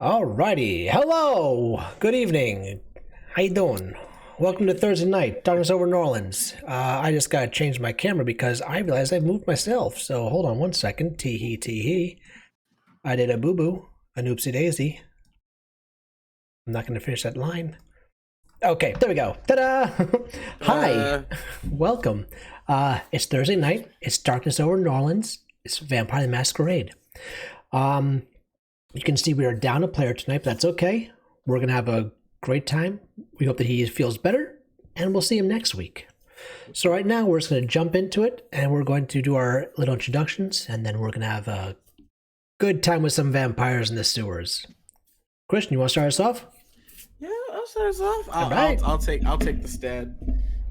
Alrighty, hello, good evening, how you doing? Welcome to Thursday night, Darkness Over New Orleans. I just gotta change my camera because I realized I moved myself, so hold on one second, tee-hee. I did a boo-boo, an oopsie-daisy. I'm not gonna finish that line. Okay, there we go, ta-da! Hi, welcome. It's Thursday night, it's Darkness Over New Orleans, it's Vampire the Masquerade. You can see we are down a player tonight, but that's okay. We're going to have a great time. We hope that he feels better, and we'll see him next week. So right now, we're just going to jump into it, and we're going to do our little introductions, and then we're going to have a good time with some vampires in the sewers. Christian, you want to start us off? Yeah, I'll start us off. Right. I'll take the stand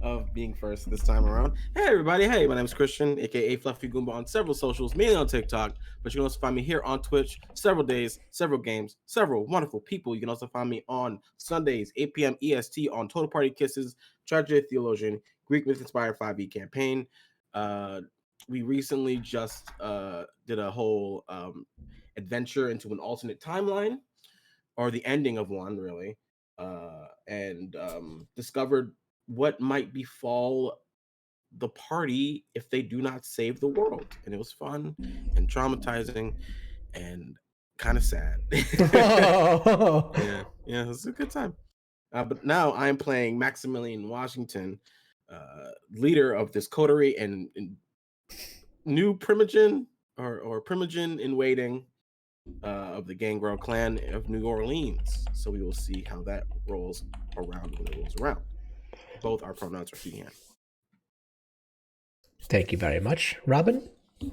of being first this time around. Hey everybody, hey, my name is Christian, aka Fluffy Goomba on several socials, mainly on TikTok, but you can also find me here on Twitch, several days, several games, several wonderful people. You can also find me on Sundays, 8 p.m. EST on Total Party Kisses, Tragedy Theologian, Greek Myth Inspired 5e campaign. We recently just did a whole adventure into an alternate timeline, or the ending of one, really, and discovered what might befall the party if they do not save the world. And it was fun and traumatizing and kind of sad. yeah, it was a good time. But now I'm playing Maximilian Washington, leader of this coterie and new Primogen or Primogen in waiting of the Gangrel clan of New Orleans. So we will see how that rolls around when it rolls around. Both our pronouns are he, him. Thank you very much. Robin? Hi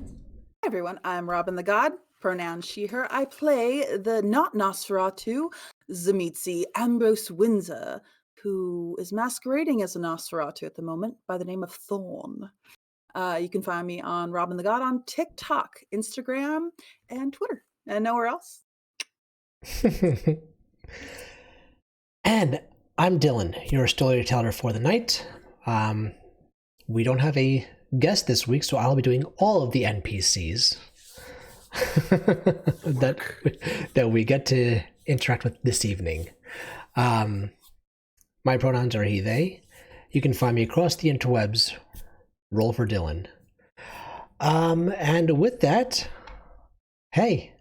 everyone, I'm Robin the God, pronoun she, her. I play the not Nosferatu, Tzimisce Ambrose Windsor, who is masquerading as a Nosferatu at the moment by the name of Thorn. You can find me on Robin the God on TikTok, Instagram, and Twitter, and nowhere else. And I'm Dylan, your storyteller for the night. We don't have a guest this week, so I'll be doing all of the NPCs that we get to interact with this evening. My pronouns are he, they. You can find me across the interwebs. Roll for Dylan. And with that, hey,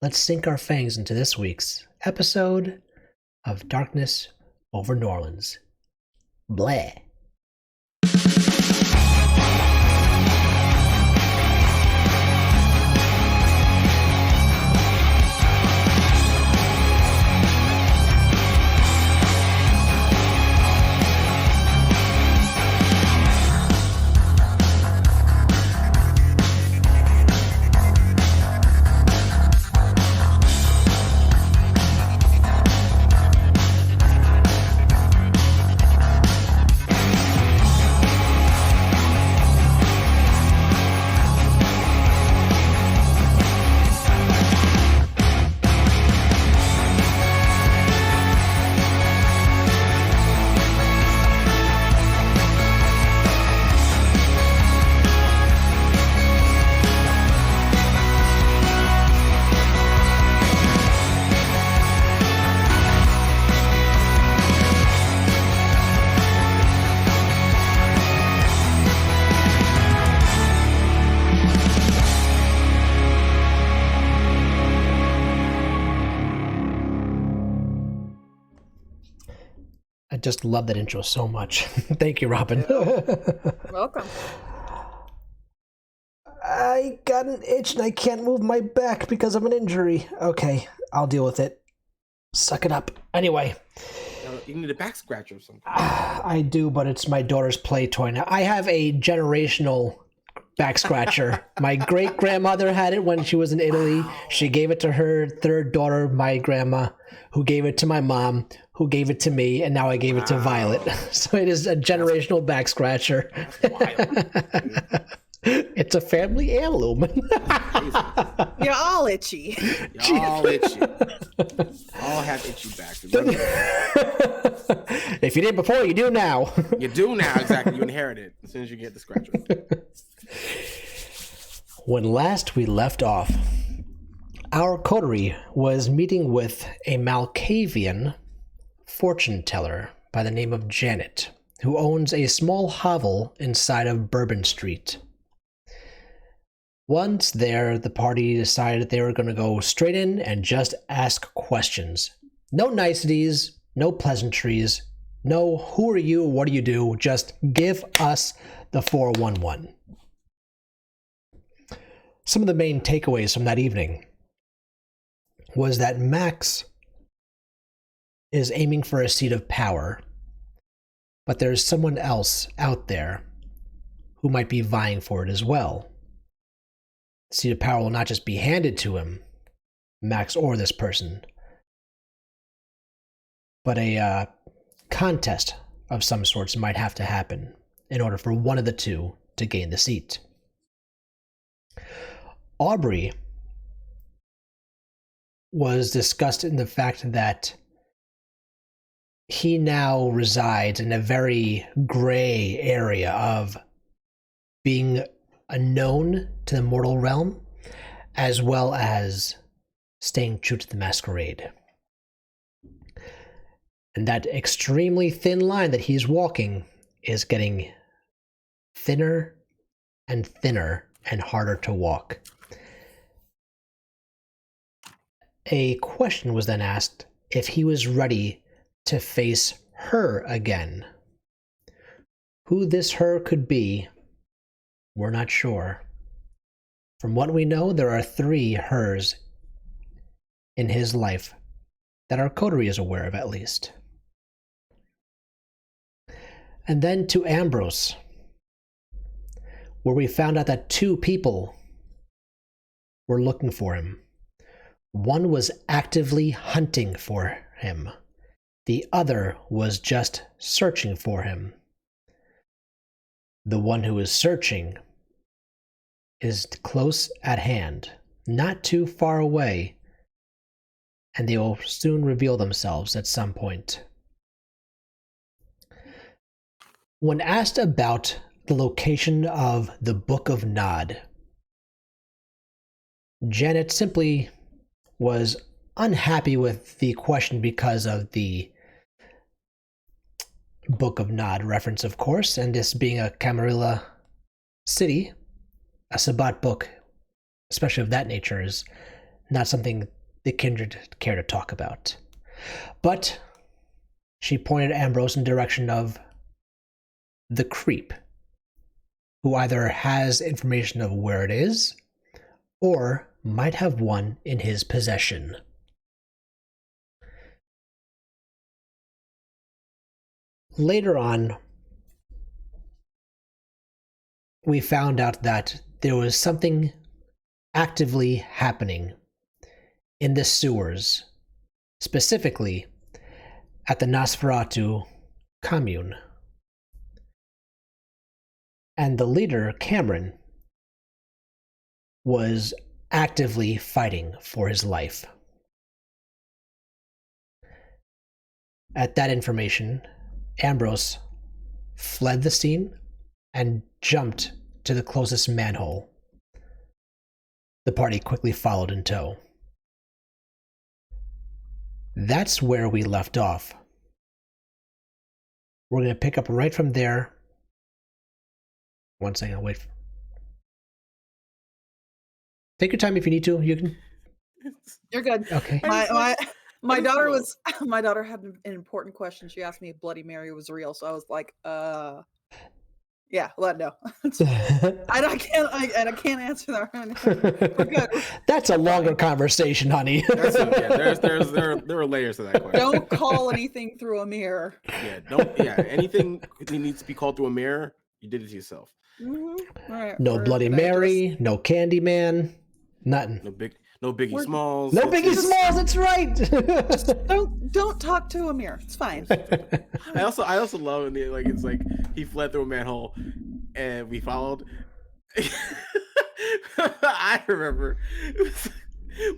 let's sink our fangs into this week's episode of Darkness Over New Orleans. Blah. I just love that intro so much. Thank you, Robin. Welcome. I got an itch and I can't move my back because of an injury. Okay, I'll deal with it. Suck it up. Anyway. You need a back scratcher or something. I do, but it's my daughter's play toy now. I have a generational back scratcher. My great-grandmother had it when she was in Italy. Wow. She gave it to her third daughter, my grandma, who gave it to my mom, who gave it to me, and now I gave it to Violet. So it is a generational back scratcher. That's wild. It's a family heirloom. You're all itchy. You're all itchy. All have itchy backs. If you did before, you do now. You do now, exactly. You inherit it as soon as you get the scratcher. When last we left off, our coterie was meeting with a Malkavian fortune teller by the name of Janet, who owns a small hovel inside of Bourbon Street. Once there, the party decided they were going to go straight in and just ask questions. No niceties, no pleasantries, no who are you, what do you do, just give us the 411. Some of the main takeaways from that evening was that Max is aiming for a seat of power, but there's someone else out there who might be vying for it as well. The seat of power will not just be handed to him, Max or this person, but a contest of some sorts might have to happen in order for one of the two to gain the seat. Aubrey was discussed in the fact that he now resides in a very gray area of being unknown to the mortal realm, as well as staying true to the masquerade. And that extremely thin line that he's walking is getting thinner and thinner and harder to walk. A question was then asked if he was ready to face her again. Who this her could be, we're not sure. From what we know, there are 3 hers in his life that our coterie is aware of, at least. And then to Ambrose, where we found out that 2 people were looking for him. One was actively hunting for him. The other was just searching for him. The one who is searching is close at hand, not too far away, and they will soon reveal themselves at some point. When asked about the location of the Book of Nod, Janet simply was unhappy with the question because of the Book of Nod reference, of course, and this being a Camarilla city, a Sabbat book, especially of that nature, is not something the kindred care to talk about. But she pointed Ambrose in the direction of the creep, who either has information of where it is, or might have one in his possession. Later on, we found out that there was something actively happening in the sewers, specifically at the Nosferatu commune. And the leader, Cameron, was actively fighting for his life. At that information, Ambrose fled the scene and jumped to the closest manhole. The party quickly followed in tow. That's where we left off. We're going to pick up right from there. One second, wait. Take your time if you need to. You can. You're good. Okay. My daughter was my daughter had an important question. She asked me if Bloody Mary was real, so I was like, yeah, let know. I can't answer that. We're good. That's a longer conversation, honey. There are layers to that question. Don't call anything through a mirror. Anything that needs to be called through a mirror, you did it to yourself. Mm-hmm. All right, No Bloody Mary, no Candyman, nothing. No Biggie Smalls. No Biggie Smalls. That's right. don't talk to a mirror. It's fine. I also love it. Like it's like he fled through a manhole, and we followed. I remember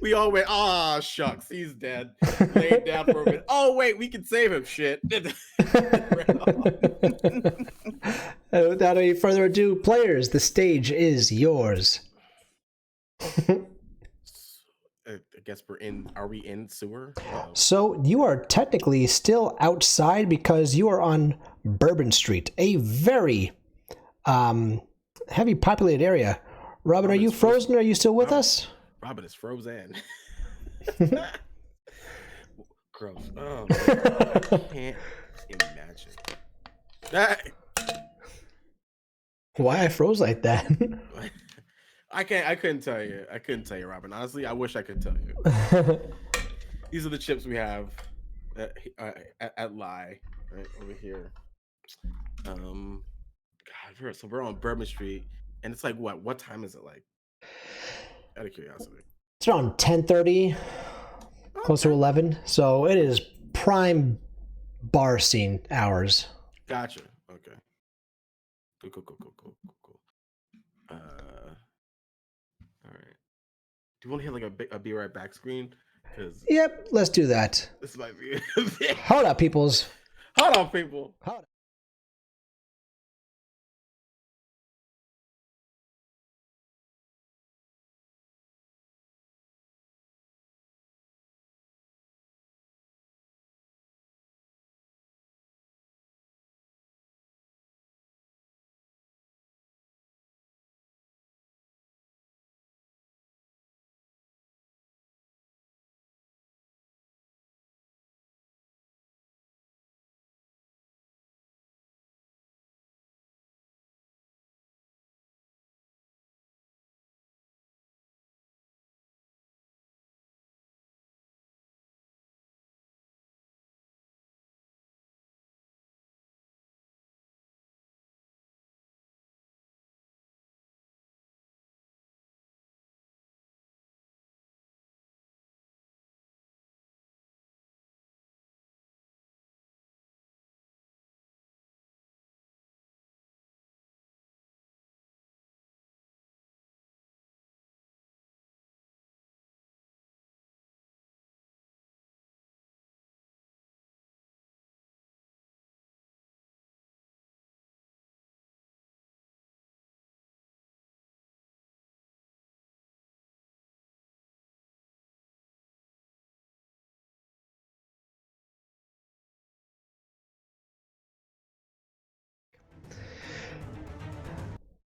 we all went, "Ah, shucks, he's dead." Laid down for a minute. Oh wait, we can save him. Shit. Without any further ado, players, the stage is yours. guess we're in. Are we in sewer? So you are technically still outside because you are on Bourbon Street, a very heavy populated area. Robin, are you frozen or are you still with us? Robin is frozen. Gross. Oh, man. I can't imagine. Why I froze like that? I couldn't tell you. I couldn't tell you, Robin. Honestly, I wish I could tell you. These are the chips we have at Lie, right over here. God, so we're on Bourbon Street, and it's like what time is it like? Out of curiosity. It's around 10:30, close to 11. So it is prime bar scene hours. Gotcha. Okay. Cool. All right. Do you want to hit like a be right back screen? Yep, let's do that. This might be. Hold up, peoples. Hold on, people. Hold up.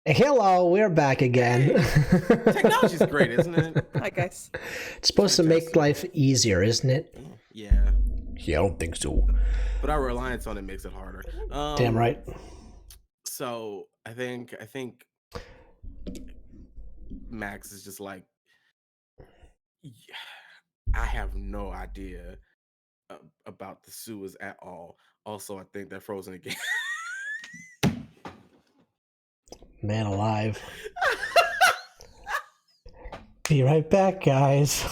Hello, we're back again. Technology's great, isn't it? Hi, guys. It's supposed to make life easier, isn't it? Yeah. Yeah, I don't think so. But our reliance on it makes it harder. Damn right. So I think Max is just like, yeah, I have no idea about the sewers at all. Also, I think they're frozen again. Man alive. Be right back, guys.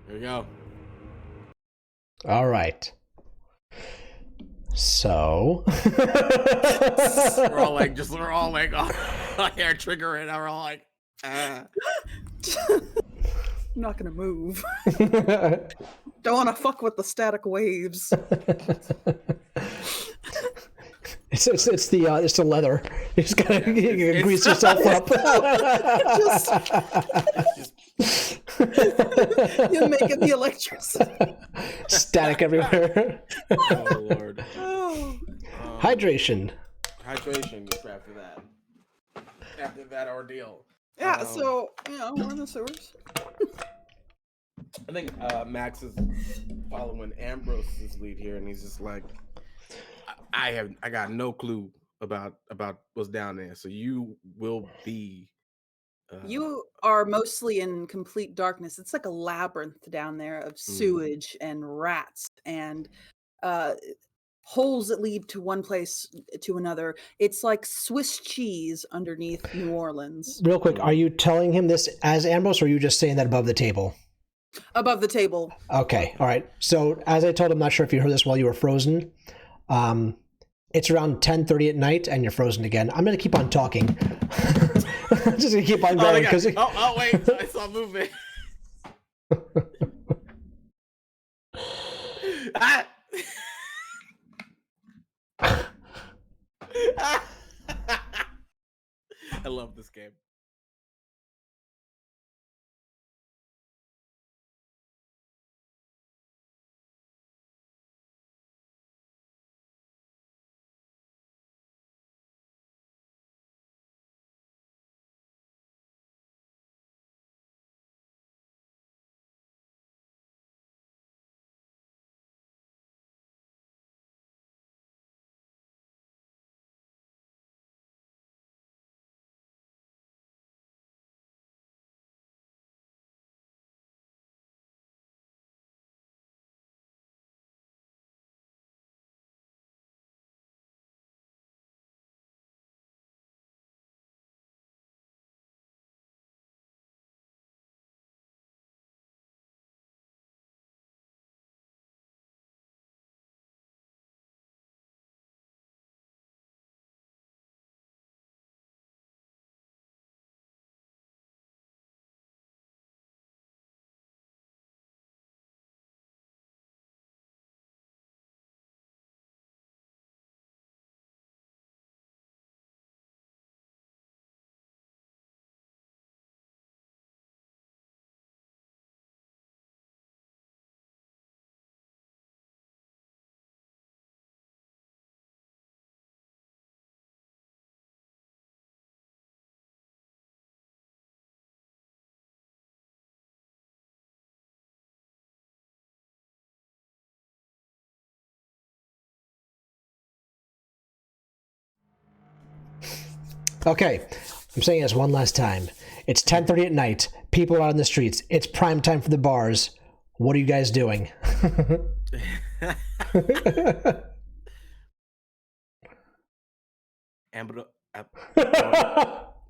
There we go. All right. So we're all like, oh, hair trigger, and we're all like, I'm not gonna move. Don't want to fuck with the static waves. It's the leather. You just gotta grease yourself up. You're making the electricity. Static everywhere. oh Lord. Hydration. Hydration just after that. After that ordeal. Yeah, so we're in the sewers. I think Max is following Ambrose's lead here, and he's just like, I got no clue about what's down there. So you will be. You are mostly in complete darkness. It's like a labyrinth down there of sewage and rats and holes that lead to one place to another. It's like Swiss cheese underneath New Orleans. Real quick, are you telling him this as Ambrose, or are you just saying that above the table? Above the table. Okay, all right. So as I told him, not sure if you heard this while you were frozen. It's around 10:30 at night, and you're frozen again. I'm gonna keep on talking. I'm just gonna keep on going because. Wait! I saw movement. I love this game. Okay, I'm saying this one last time. It's 10:30 at night. People are out in the streets. It's prime time for the bars. What are you guys doing?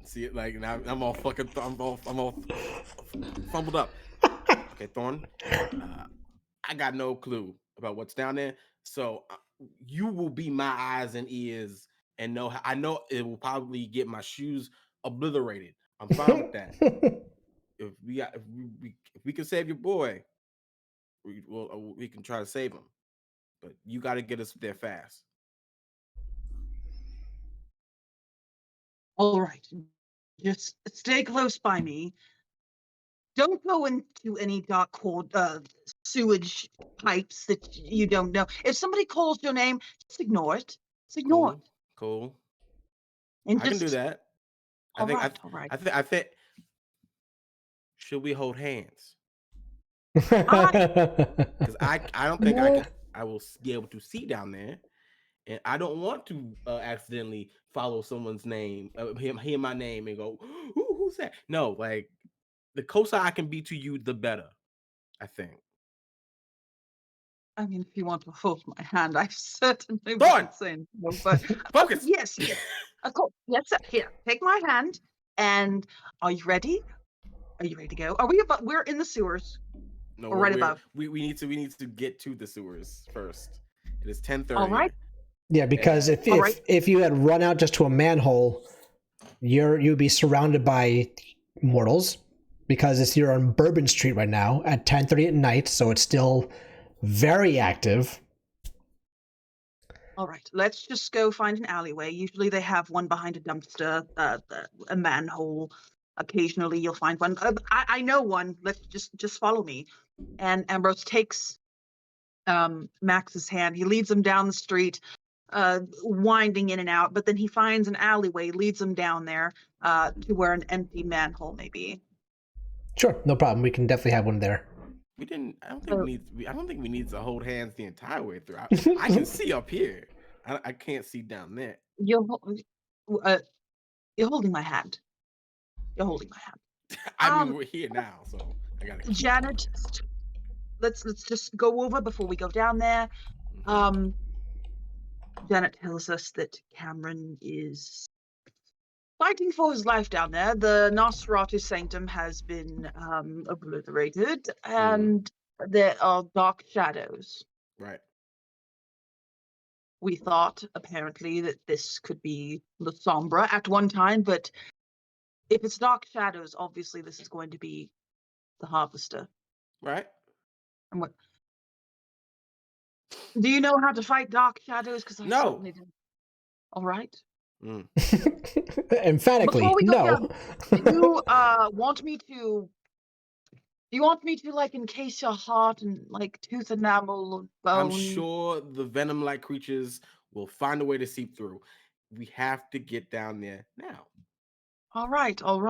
See it like now I'm all fumbled up. Okay, Thorn. I got no clue about what's down there, so you will be my eyes and ears, and I know it will probably get my shoes obliterated. I'm fine with that. If we can save your boy, we can try to save him, but you got to get us there fast. All right, just stay close by me. Don't go into any dark sewage pipes that you don't know. If somebody calls your name, just ignore it. Just ignore it. Cool. And I can do that. All right. I think. Should we hold hands? Because I don't think I will be able to see down there, and I don't want to accidentally follow someone's name, hear my name, and go, who's that? No, like the closer I can be to you, the better. I think. I mean, if you want to hold my hand, I certainly Thorn! won't say no, but Focus. Yes, of course. Yes, sir. Here, take my hand. And are you ready? Are you ready to go? We're in the sewers. No, Or right above. we need to get to the sewers first. It is 10:30. All right. Yeah, because All right. if you had run out just to a manhole, you'd be surrounded by mortals, because you're on Bourbon Street right now at 10:30 at night, so it's still very active. All right, let's just go find an alleyway. Usually they have one behind a dumpster, a manhole. Occasionally you'll find one. I know one. Let's just follow me. And Ambrose takes Max's hand. He leads him down the street, winding in and out. But then he finds an alleyway, leads him down there to where an empty manhole may be. Sure, no problem. We can definitely have one there. We didn't. I don't think we need to hold hands the entire way through. I can see up here. I can't see down there. You're holding my hand. You're holding my hand. I mean, we're here now, so I gotta. Janet, let's just go over before we go down there. Janet tells us that Cameron is fighting for his life down there. The Nosferatu Sanctum has been obliterated, and there are dark shadows. Right. We thought, apparently, that this could be La Sombra at one time, but if it's dark shadows, obviously this is going to be the Harvester. Right. And what? Do you know how to fight dark shadows? Because I No. certainly don't. All right. Emphatically, Before we go no. down, do you want me to? Do you want me to like encase your heart in like tooth enamel or bone? I'm sure the venom-like creatures will find a way to seep through. We have to get down there now. All right. Fuck,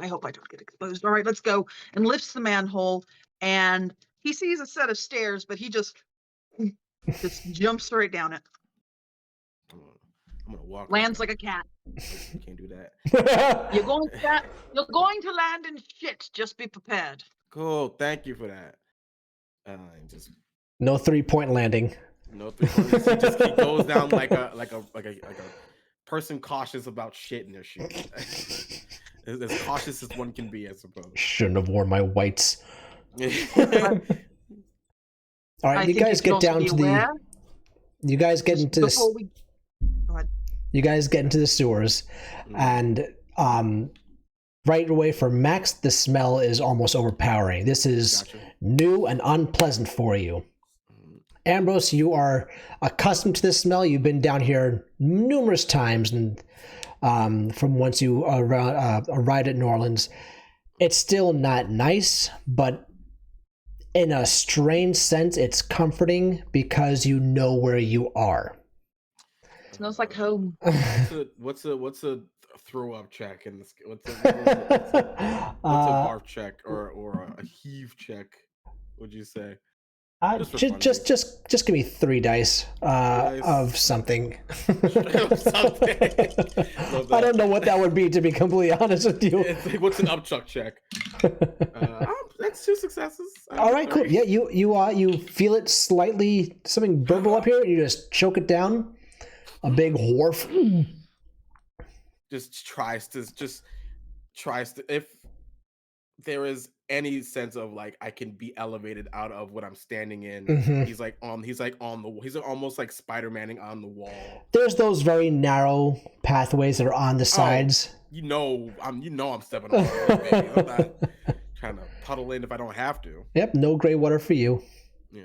I hope I don't get exposed. All right, let's go. And lifts the manhole, and he sees a set of stairs, but he just jumps right down it. I'm gonna walk. Lands like a cat. You can't do that. You're going to land in shit. Just be prepared. Cool. Thank you for that. Just No 3-point landing. no 3 points. He goes down like a person cautious about shit in their shoes. As cautious as one can be, I suppose. Shouldn't have worn my whites. All right, I you think guys should get also down be to the. aware, You guys get just into this. before we go ahead. You guys get into the sewers, and right away for Max, the smell is almost overpowering. This is new and unpleasant for you. Ambrose, you are accustomed to this smell. You've been down here numerous times, and from once you arrived at New Orleans. It's still not nice, but in a strange sense, it's comforting because you know where you are. Smells like home. What's a throw up check in this? What's a barf check or a heave check? Would you say? Just give me 3 dice of something. I don't know what that would be, to be completely honest with you. It's like, what's an upchuck check? That's 2 successes. All right, cool. Yeah, you feel it slightly, something burble up here, and you just choke it down. A big wharf. Just tries to if there is any sense of like I can be elevated out of what I'm standing in. Mm-hmm. He's almost like Spider-Maning on the wall. There's those very narrow pathways that are on the sides. I'm stepping on it, baby. I'm not trying to puddle in if I don't have to. Yep, no gray water for you. Yeah.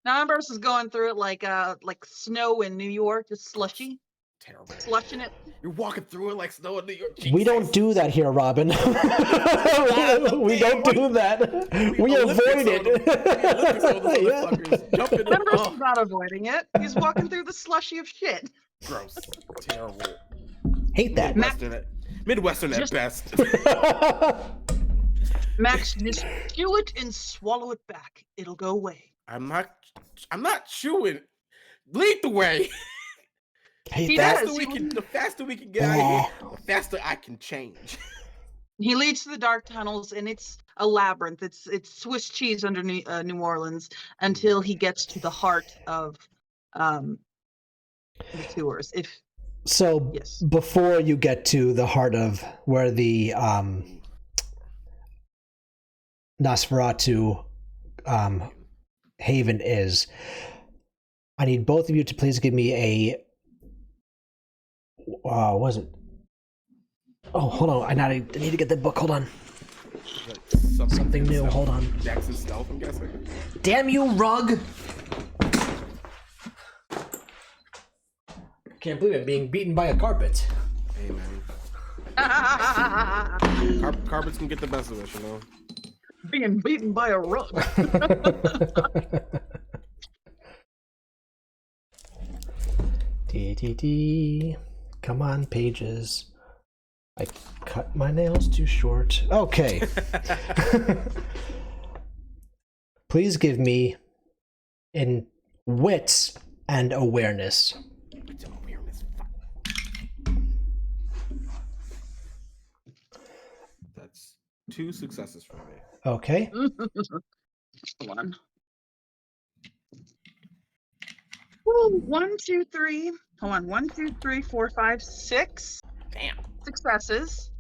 Now Ambrose is going through it like snow in New York, just slushy. Terrible. Slushing it. You're walking through it like snow in New York. We don't do that here, Robin. We don't do that. We avoid it. Ambrose is not avoiding it. He's walking through the slushy of shit. Gross. Terrible. Hate that. Midwestern at best. Max, just chew it and swallow it back. It'll go away. I'm not chewing. Lead the way. Hate that. The faster we can get out of here, the faster I can change. He leads to the dark tunnels, and it's a labyrinth. It's Swiss cheese under New Orleans until he gets to the heart of the sewers. So Yes. before you get to the heart of where the Nosferatu haven is, I need both of you to please give me a. What is it? Oh, hold on. I need to get the book. Hold on. Something new. Stealth. Hold on. Jackson Stealth, I'm guessing. Damn you, rug! Can't believe it, being beaten by a carpet. Hey, man. Carpets can get the best of us, you know? Being beaten by a rug. T. Come on, pages. I cut my nails too short. Okay. Please give me in wits and awareness. That's 2 successes for me. Okay. Hold on. Ooh, 1, 2, 3. Hold on. 1, 2, 3, 4, 5, 6. Damn. Successes.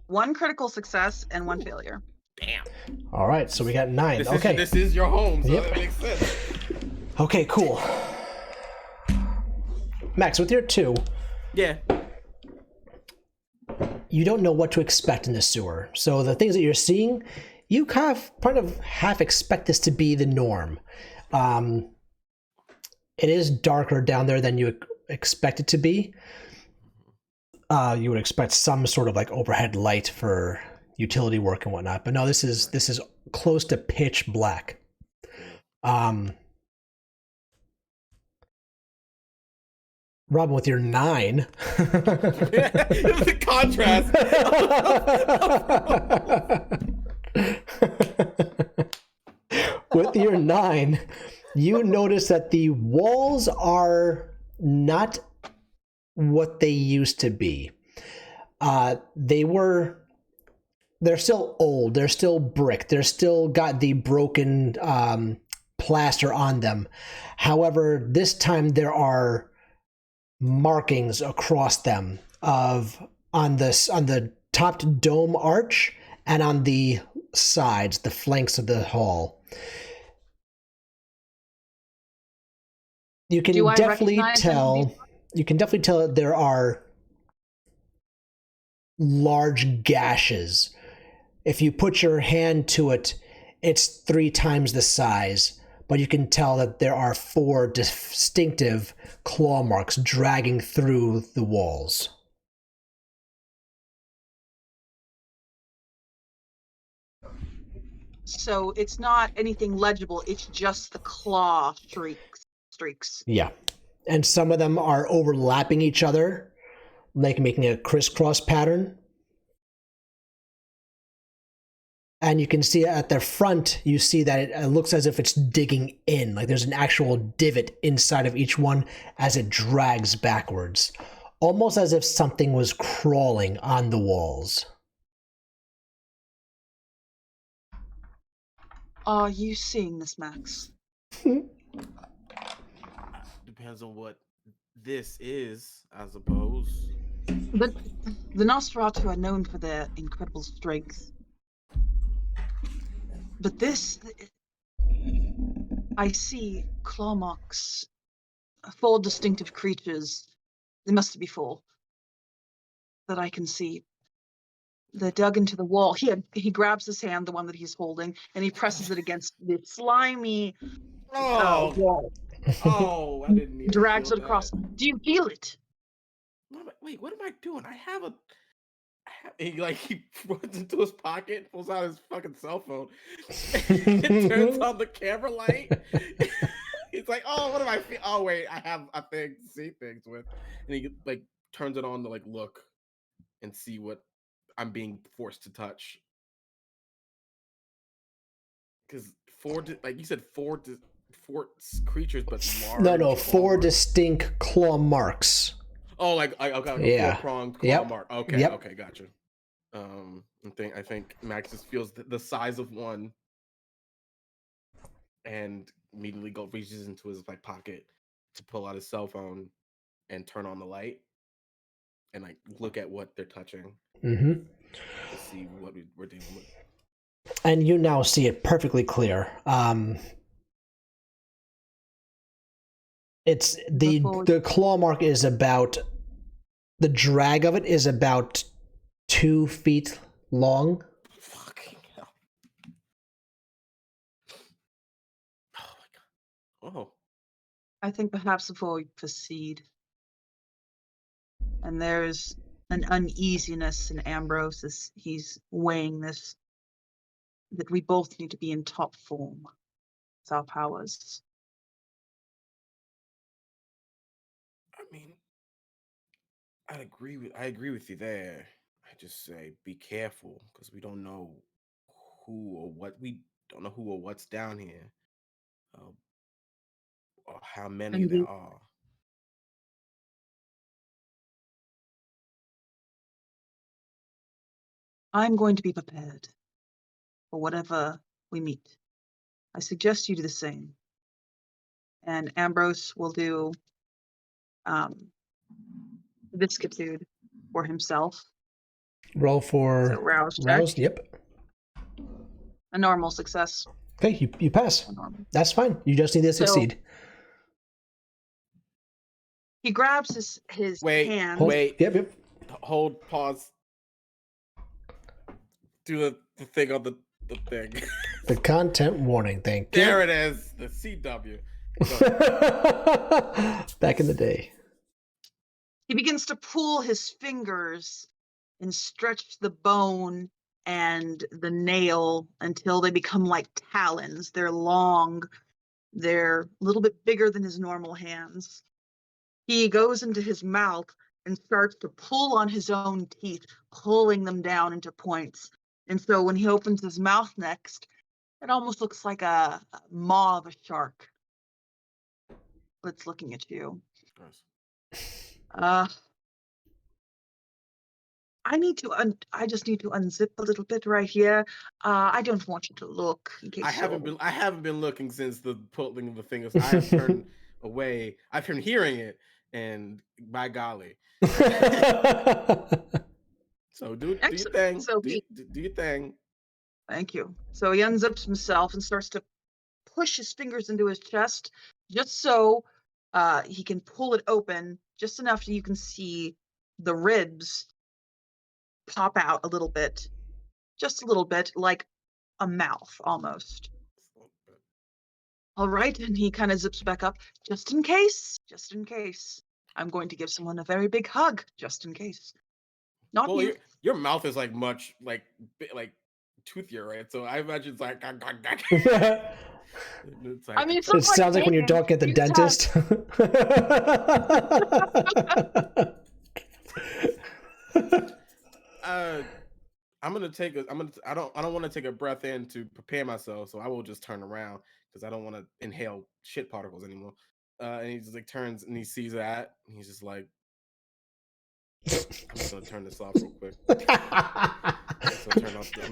1 critical success and 1 failure. Damn. All right, so we got 9. Okay. This is your home, so Yep. that makes sense. Okay, cool. Max, with your 2, Yeah. you don't know what to expect in the sewer. So the things that you're seeing, you kind of half expect this to be the norm. It is darker down there than you expect it to be. You would expect some sort of like overhead light for utility work and whatnot, but no, this is close to pitch black. Robin, with your 9, The contrast. with your 9, you notice that the walls are not what they used to be. They're still old. They're still brick. They're still got the broken plaster on them. However, this time there are markings across them on the topped dome arch and on the sides, the flanks of the hall. You can Do I definitely recognize tell. You can definitely tell that there are large gashes. If you put your hand to it, it's 3 times the size, but you can tell that there are 4 distinctive claw marks dragging through the walls. So it's not anything legible. It's just the claw streaks. Yeah. And some of them are overlapping each other, like making a crisscross pattern. And you can see at the front, you see that it looks as if it's digging in. Like there's an actual divot inside of each one as it drags backwards. Almost as if something was crawling on the walls. Are you seeing this, Max? Depends on what this is, I suppose. The Nosferatu are known for their incredible strength. But this, I see claw marks. 4 distinctive creatures. There must be 4 that I can see. They're dug into the wall. He grabs his hand, the one that he's holding, and he presses it against the slimy wall. Oh, I didn't need Drags to it feel across. that. Do you feel it? Wait, what am I doing? He runs into his pocket, pulls out his fucking cell phone, and turns on the camera light. He's like, "Oh, what am I? Oh, wait, I have a thing to see things with," and he turns it on to look and see what I'm being forced to touch. Because 4, like you said, 4 creatures, but large. No, 4 distinct claw marks. Oh, okay, Yeah. 4-pronged claw Yep. mark. Okay, Yep. okay, gotcha. I think Max just feels the size of one, and immediately reaches into his pocket to pull out his cell phone and turn on the light. and like look at what they're touching Mm-hmm. to see what we're dealing with. And you now see it perfectly clear. It's the claw mark is about, the drag of it is about 2 feet long. Fucking hell! Oh my god! Oh, I think perhaps before we proceed, and there's an uneasiness in Ambrose as he's weighing this, that we both need to be in top form with our powers. I mean, I agree with you there. I just say be careful because we don't know who or what's down here, or how many And there are. I'm going to be prepared for whatever we meet. I suggest you do the same. And Ambrose will do Viscitude for himself. Roll for So rouse check. rouse. Yep. A normal success. Okay, you pass. A normal. That's fine. You just need to succeed. He grabs his hand. Wait. Yep. Hold. Pause. Do the thing on the thing. The content warning. Thank you. There it is. The CW. Back in the day. He begins to pull his fingers and stretch the bone and the nail until they become like talons. They're long. They're a little bit bigger than his normal hands. He goes into his mouth and starts to pull on his own teeth, pulling them down into points. And so when he opens his mouth next, it almost looks like a maw of a shark that's looking at you. I just need to unzip a little bit right here. I don't want you to look. In case I haven't been looking since the pulling of the fingers. I've turned away. I've been hearing it, and by golly. So do your thing. So do your thing. Thank you. So he unzips himself and starts to push his fingers into his chest, just so he can pull it open just enough so you can see the ribs pop out a little bit, just a little bit, like a mouth almost. All right, and he kind of zips back up, just in case. I'm going to give someone a very big hug, just in case. Not Well, you. your mouth is like much like toothier, right? So I imagine it's like. It's like I mean, it sounds like when you're talking at the dentist. I don't want to take a breath in to prepare myself, so I will just turn around because I don't want to inhale shit particles anymore. And he just like turns and he sees that and he's just like, I'm just gonna turn this off real quick. I'm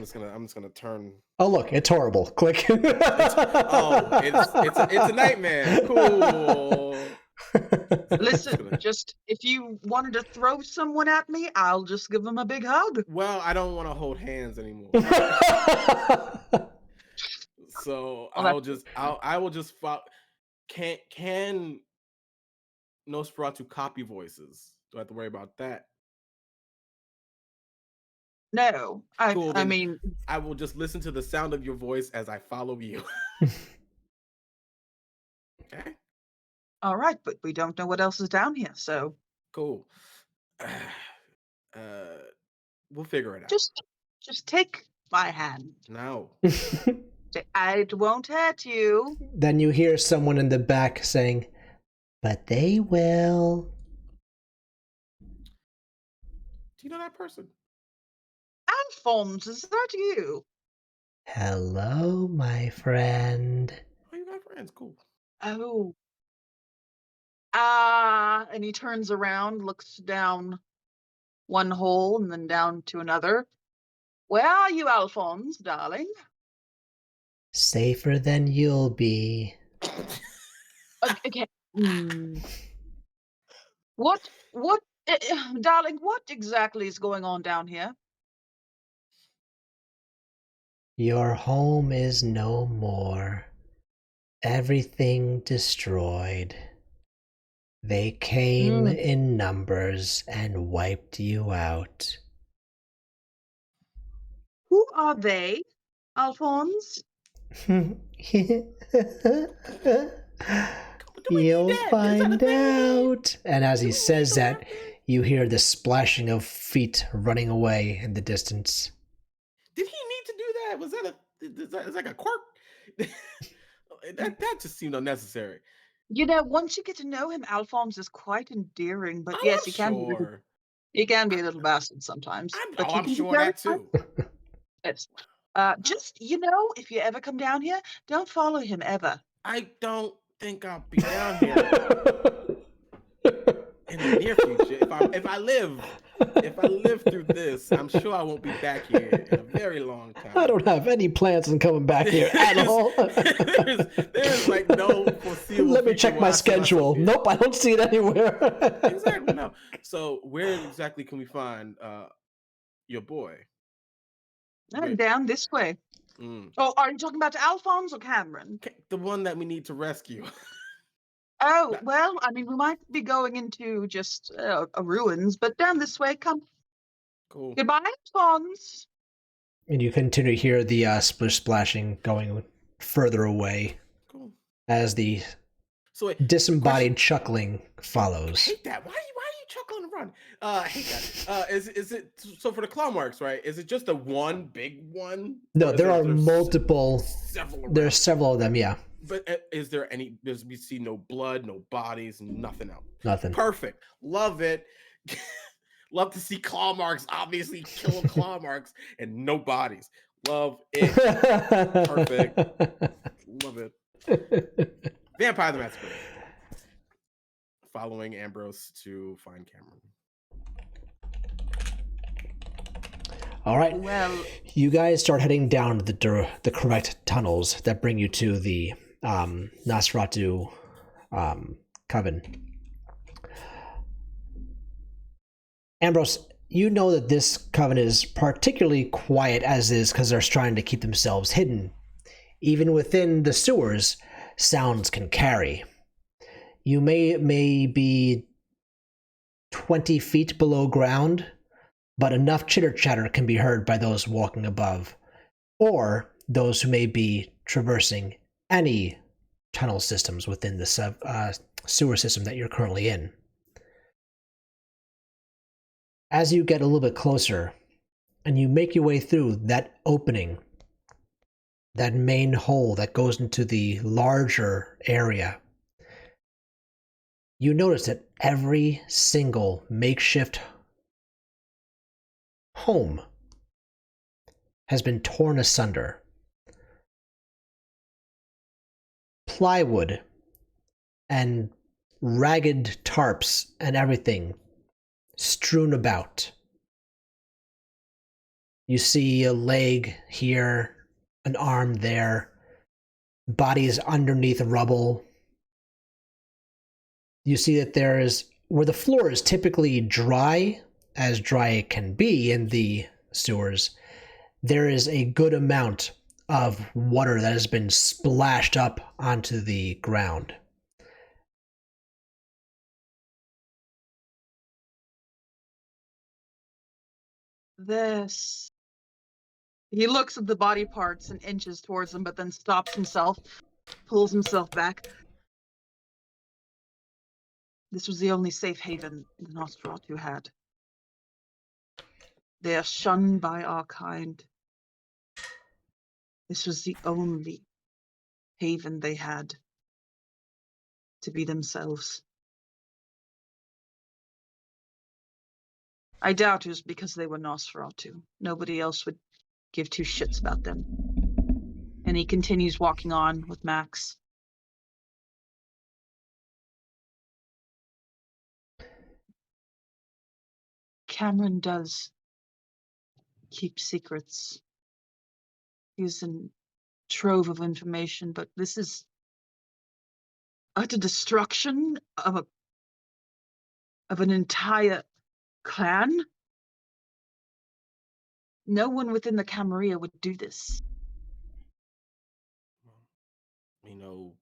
just gonna turn. Oh look, it's horrible. Click. It's a nightmare. Cool. Listen, just if you wanted to throw someone at me, I'll just give them a big hug. Well, I don't want to hold hands anymore. So I will just follow. Can Nosferatu copy voices? Do I have to worry about that? No, Cool, I mean, I will just listen to the sound of your voice as I follow you. Okay. all right, but we don't know what else is down here, so Cool. We'll figure it out. just take my hand. No. I won't hurt you. Then you hear someone in the back saying, "But they will." Do you know that person? Alphonse, is that you? Hello, my friend. Oh, you got friends. Cool. Oh. And he turns around, looks down one hole and then down to another. Where are you, Alphonse, darling? Safer than you'll be. Okay. What Darling, what exactly is going on down here? Your home is no more. Everything destroyed. They came Mm. in numbers and wiped you out. Who are they, Alphonse? Do we need You'll that? Is that a find thing? out. And as Do he we says need to that, wrap that? you hear the splashing of feet running away in the distance. Did he need to do that? Was that is like a quirk? that just seemed unnecessary. You know, once you get to know him, Alphonse is quite endearing. But Oh, yes, I'm he can be a little, sure. he can be a little bastard sometimes. But he I'm can be sure very that nice. too. Yes. Just if you ever come down here, don't follow him ever. I don't think I'll be down here in the near future. If I live through this, I'm sure I won't be back here in a very long time. I don't have any plans on coming back here at all. there's like no foreseeable. Let me future check where my I see myself schedule. here. Nope, I don't see it anywhere. Exactly, no. So where exactly can we find your boy? Wait. Down this way. Oh, are you talking about Alphonse or Cameron? The one that we need to rescue. Oh, well, I mean, we might be going into just a ruins, but down this way, come. Cool. Goodbye, Alphonse. And you continue to hear the splish splashing going further away Cool. as the So wait, disembodied chuckling I follows. hate that. Why are you chuckling and run? I hate that. Is it so for the claw marks, right? Is it just the one big one? No, Or there are there's multiple. several around? There's several of them, yeah. But is there any? Does we see no blood, no bodies, nothing else? Nothing. Perfect. Love it. Love to see claw marks. Obviously, killing claw marks and no bodies. Love it. Perfect. Love it. Vampire the Masquerade. Following Ambrose to find Cameron. All right. Well, You guys start heading down the correct tunnels that bring you to the Nosferatu coven. Ambrose, you know that this coven is particularly quiet as is because they're trying to keep themselves hidden. Even within the sewers, sounds can carry. You may be 20 feet below ground, but enough chitter-chatter can be heard by those walking above, or those who may be traversing any tunnel systems within the sewer system that you're currently in. As you get a little bit closer, and you make your way through that opening, that main hole that goes into the larger area, you notice that every single makeshift home has been torn asunder. Plywood and ragged tarps and everything strewn about. You see a leg here, an arm there, bodies underneath rubble. You see that there is, where the floor is typically dry, as dry it can be in the sewers, there is a good amount of water that has been splashed up onto the ground. this. He looks at the body parts and inches towards them, but then stops himself, pulls himself back. This was the only safe haven the Nosferatu had. They are shunned by our kind. This was the only haven they had to be themselves. I doubt it was because they were Nosferatu. Nobody else would give two shits about them. And he continues walking on with Max. Cameron does keep secrets. He's a trove of information, but this is utter destruction of an entire Clan? No one within the Camarilla would do this. You know,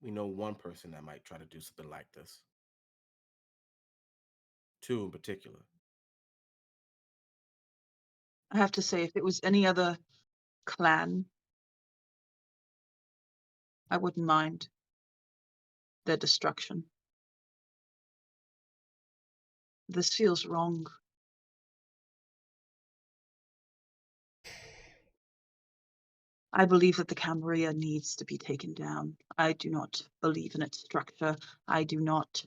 we know one person that might try to do something like this. Two in particular. I have to say, if it was any other clan, I wouldn't mind their destruction. This feels wrong. I believe that the Camarilla needs to be taken down. I do not believe in its structure. I do not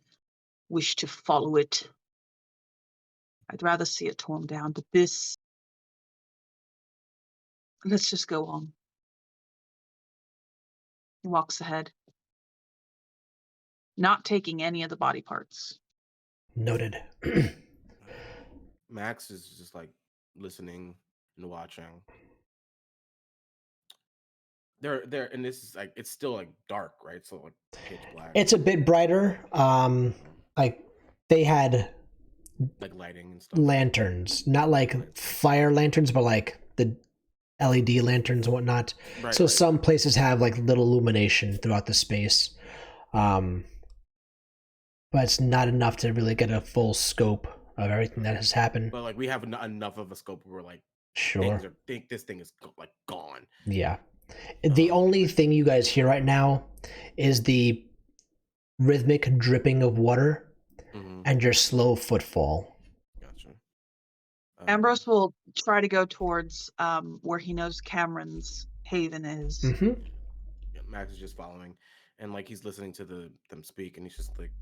wish to follow it. I'd rather see it torn down, but this... Let's just go on. He walks ahead, not taking any of the body parts. Noted. Max is just like listening and watching. There, and this is like it's still like dark, right? So like pitch black. It's a bit brighter. Like they had like lighting and stuff. Lanterns, not like fire lanterns, but like the LED lanterns and whatnot. Right, So right. some places have like little illumination throughout the space, but it's not enough to really get a full scope of everything that has happened. But like we have enough of a scope where like Sure. this thing is like gone. Yeah. The only thing you guys hear right now is the rhythmic dripping of water and your slow footfall. Gotcha. Ambrose will try to go towards where he knows Cameron's haven is. Mm-hmm. Yeah, Max is just following, and like he's listening to them speak, and he's just like,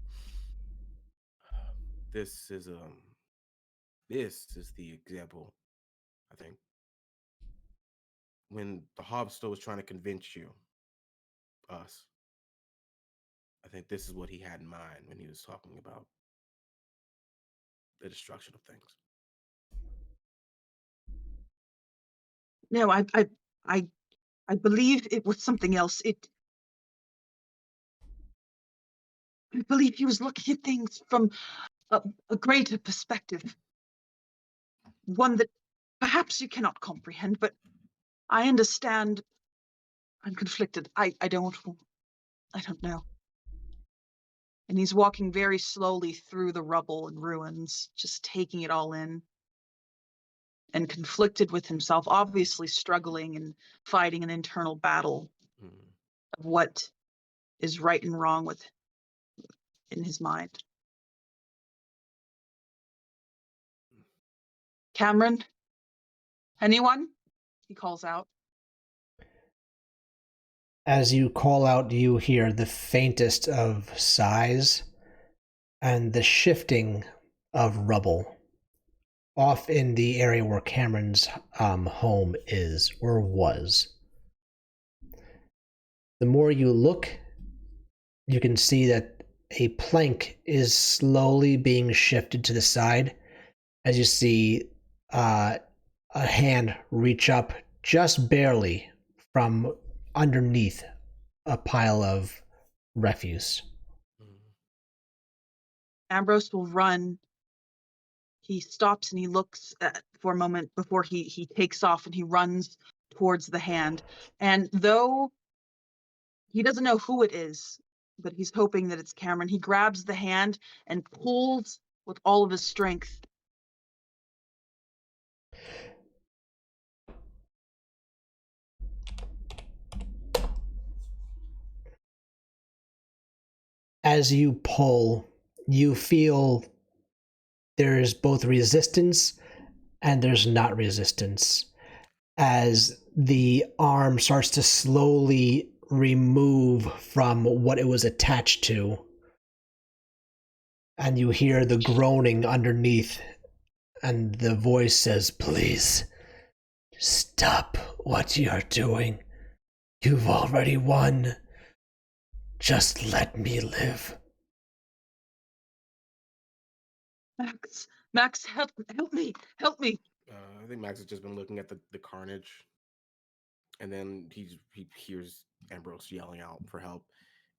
"This is the example, I think. When the Hobsto was trying to convince us, I think this is what he had in mind when he was talking about the destruction of things." No, I believe it was something else. I believe he was looking at things from a greater perspective. One that perhaps you cannot comprehend, but I understand. I'm conflicted. I don't know. And he's walking very slowly through the rubble and ruins, just taking it all in. And conflicted with himself, obviously struggling and fighting an internal battle of what is right and wrong in his mind. Cameron? Anyone? He calls out. As you call out, you hear the faintest of sighs and the shifting of rubble off in the area where Cameron's home is, or was. The more you look, you can see that a plank is slowly being shifted to the side as you see a hand reach up just barely from underneath a pile of refuse. Ambrose will run. He stops and he looks for a moment before he takes off, and he runs towards the hand. And though he doesn't know who it is, but he's hoping that it's Cameron, he grabs the hand and pulls with all of his strength. As you pull, you feel there's both resistance and there's not resistance. As the arm starts to slowly remove from what it was attached to, and you hear the groaning underneath, and the voice says, "Please, stop what you're doing. You've already won. Just let me live." Max, help me. I think Max has just been looking at the carnage, and then he hears Ambrose yelling out for help,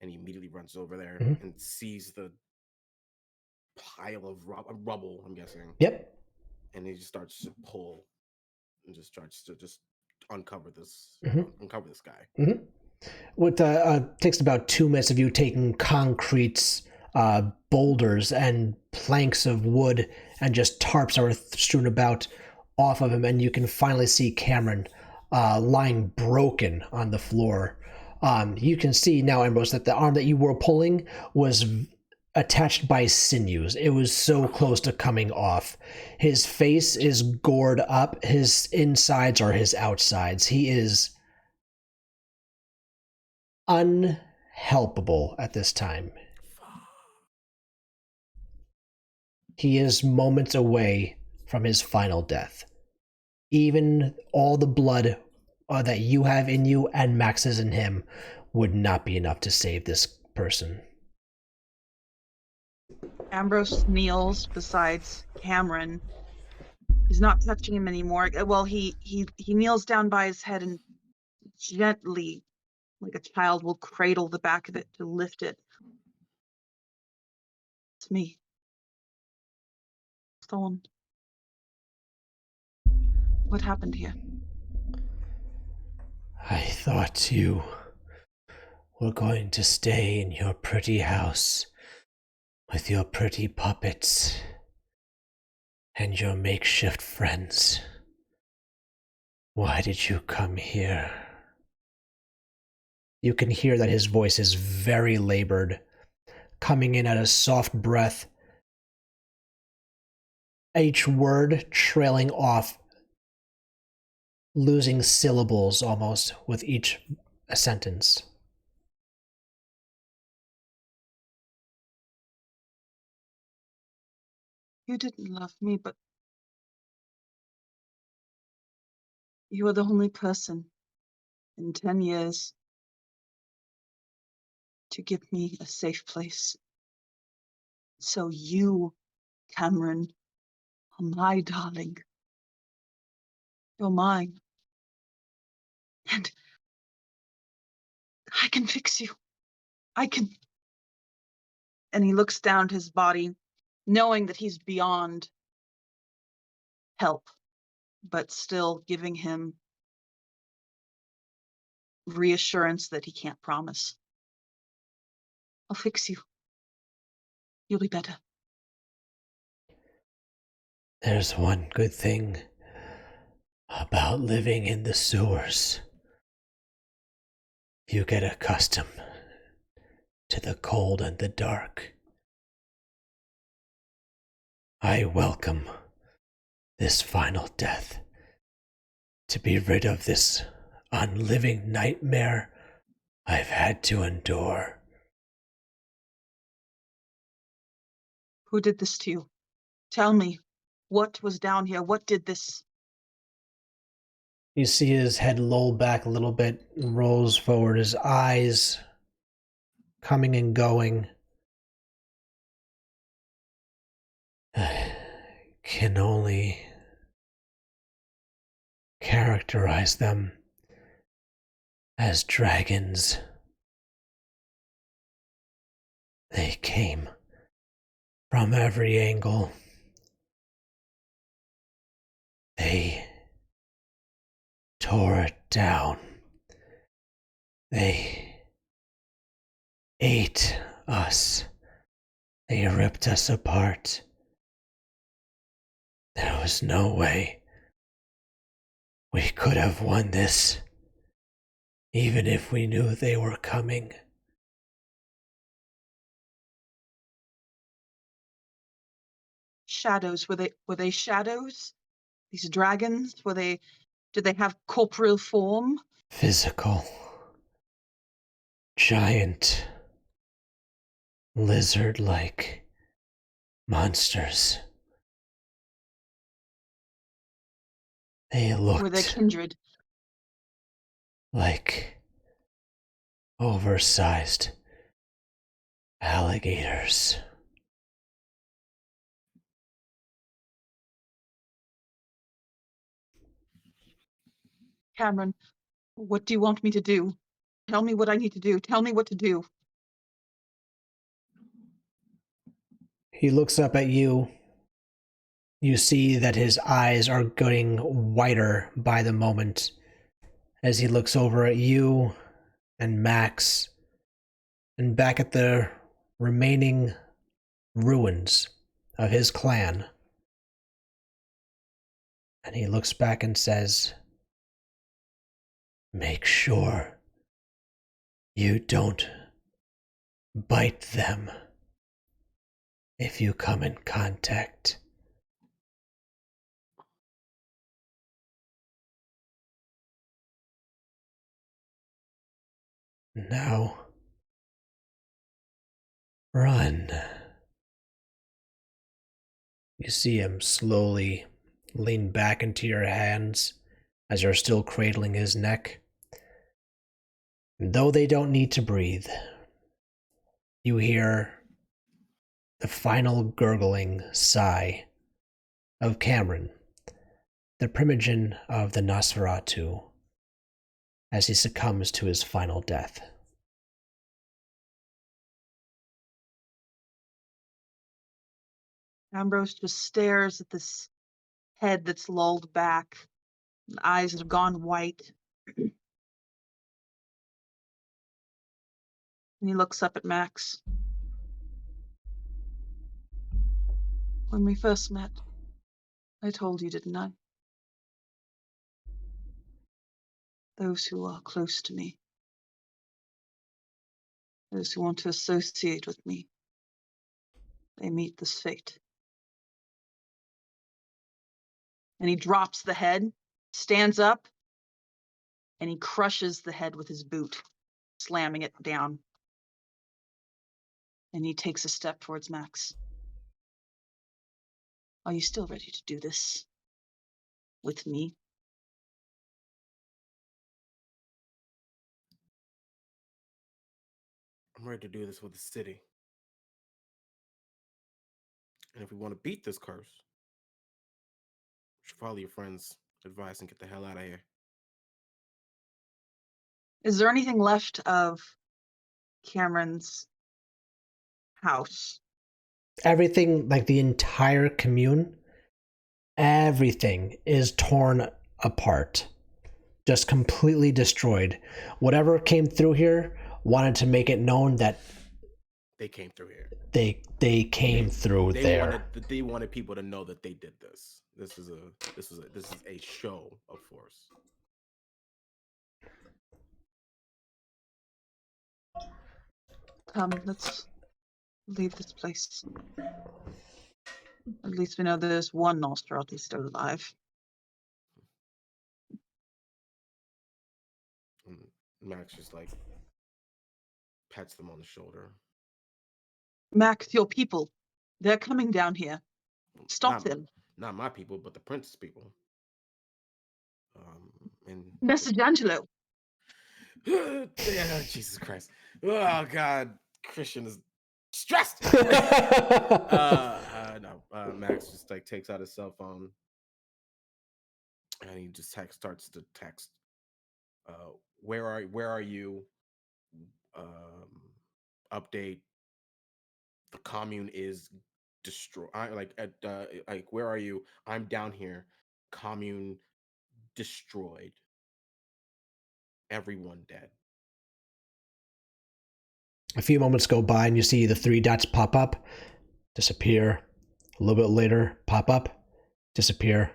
and he immediately runs over there Mhm. and sees the pile of rubble, I'm guessing, Yep. and he just starts to pull and just starts to just uncover this Mhm. uncover this guy. Mm-hmm. What takes about 2 minutes of you taking concrete boulders and planks of wood and just tarps that were strewn about off of him, and you can finally see Cameron lying broken on the floor. You can see now, Ambrose, that the arm that you were pulling was attached by sinews. It was so close to coming off. His face is gored up. His insides are his outsides. He is unhelpable at this time. He is moments away from his final death. Even all the blood that you have in you and Max's in him would not be enough to save this person. Ambrose kneels beside Cameron. He's not touching him anymore. Well, he kneels down by his head and gently, like a child, will cradle the back of it to lift it. It's me, Thorn. What happened here? I thought you were going to stay in your pretty house with your pretty puppets and your makeshift friends. Why did you come here? You can hear that his voice is very labored, coming in at a soft breath, each word trailing off, losing syllables almost with each sentence. You didn't love me, but you were the only person in 10 years to give me a safe place. So you, Cameron, are my darling. You're mine. And I can fix you. I can. And he looks down at his body, knowing that he's beyond help, but still giving him reassurance that he can't promise. I'll fix you. You'll be better. There's one good thing about living in the sewers. You get accustomed to the cold and the dark. I welcome this final death, to be rid of this unliving nightmare I've had to endure. Who did this to you? Tell me, what was down here? What did this? You see his head loll back a little bit, rolls forward, his eyes coming and going. I can only characterize them as dragons. They came from every angle. They tore it down. They ate us. They ripped us apart. There was no way we could have won this, even if we knew they were coming. Shadows, were they shadows? These dragons, did they have corporeal form? Physical. Giant. Lizard-like monsters. They looked Were they kindred? like oversized alligators. Cameron, what do you want me to do? Tell me what I need to do. Tell me what to do. He looks up at you. You see that his eyes are getting whiter by the moment as he looks over at you and Max and back at the remaining ruins of his clan. And he looks back and says, "Make sure you don't bite them if you come in contact." Now, run. You see him slowly lean back into your hands as you're still cradling his neck. Though they don't need to breathe, you hear the final gurgling sigh of Cameron, the primogen of the Nosferatu, as he succumbs to his final death. Ambrose just stares at this head that's lolled back, and eyes that have gone white. And he looks up at Max. When we first met, I told you, didn't I? Those who are close to me, those who want to associate with me, they meet this fate. And he drops the head, stands up, and he crushes the head with his boot, slamming it down. And he takes a step towards Max. Are you still ready to do this with me? I'm ready to do this with the city. And if we want to beat this curse, you should follow your friend's advice and get the hell out of here. Is there anything left of Cameron's house? Everything, like the entire commune, everything is torn apart. Just completely destroyed. Whatever came through here wanted to make it known that They came through here. they came through there. They wanted people to know that they did this. This is a show of force. Come, let's leave this place. At least we know there's one Nosferatu still alive. And Max just like pats them on the shoulder. Max, your people, they're coming down here. Stop Not- them. Not my people, but the prince's people. And Message Angelo. yeah, Jesus Christ. Oh God, Christian is stressed. Max just like takes out his cell phone and he just starts to text. Where are you? Update. The commune is destroyed. Where are you? I'm down here. Commune destroyed. Everyone dead. A few moments go by and you see the 3 dots pop up, disappear. A little bit later, pop up, disappear.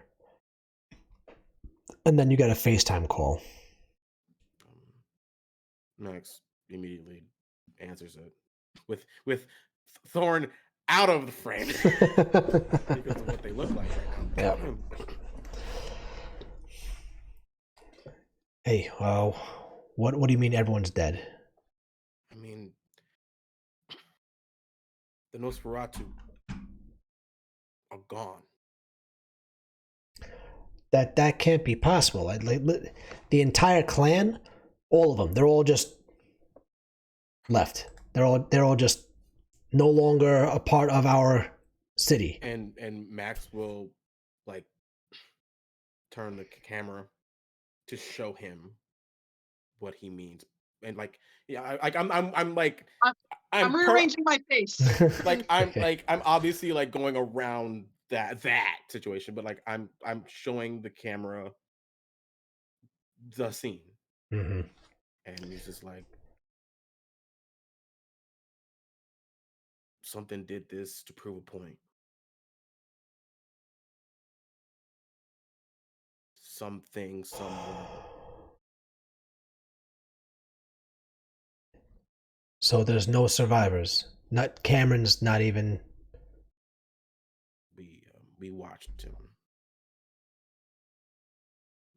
And then you get a FaceTime call. Max immediately answers it with Thorn out of the frame because of what they look like right now. Yeah. Hey, what do you mean everyone's dead? I mean, the Nosferatu are gone. That can't be possible. The entire clan, all of them, they're all just left. They're all just no longer a part of our city. And Max will like turn the camera to show him what he means and like I'm like I'm per- rearranging my face. like Okay. I'm obviously like going around that situation, but like I'm showing the camera the scene, Hmm. and he's just like, something did this to prove a point. Something, someone. So there's no survivors. Not Cameron's. Not even. We watched him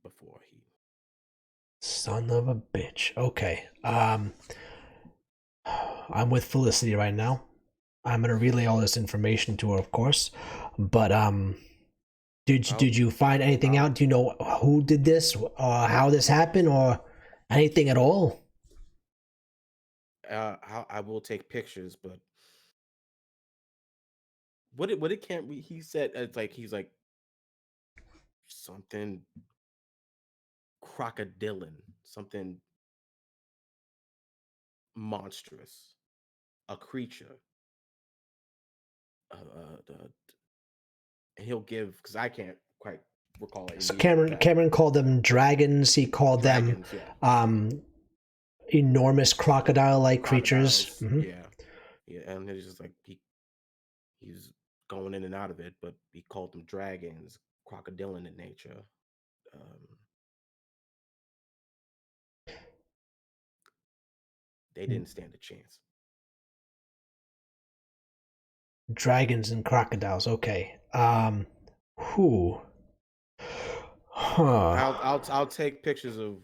before he. Son of a bitch. Okay. I'm with Felicity right now. I'm gonna relay all this information to her, of course. But did you find anything out? Do you know who did this, or how this happened, or anything at all? I will take pictures, but what it can't be. He said it's like he's like something crocodilian, something monstrous, a creature. And he'll give because I can't quite recall it. So Immediately, but Cameron called them dragons. He called dragons, them yeah, enormous crocodile-like creatures. crocodiles, yeah, and it's just like he's going in and out of it, but he called them dragons, crocodilian in nature. They didn't stand a chance. Dragons and crocodiles. Okay. Who? Huh. I'll take pictures of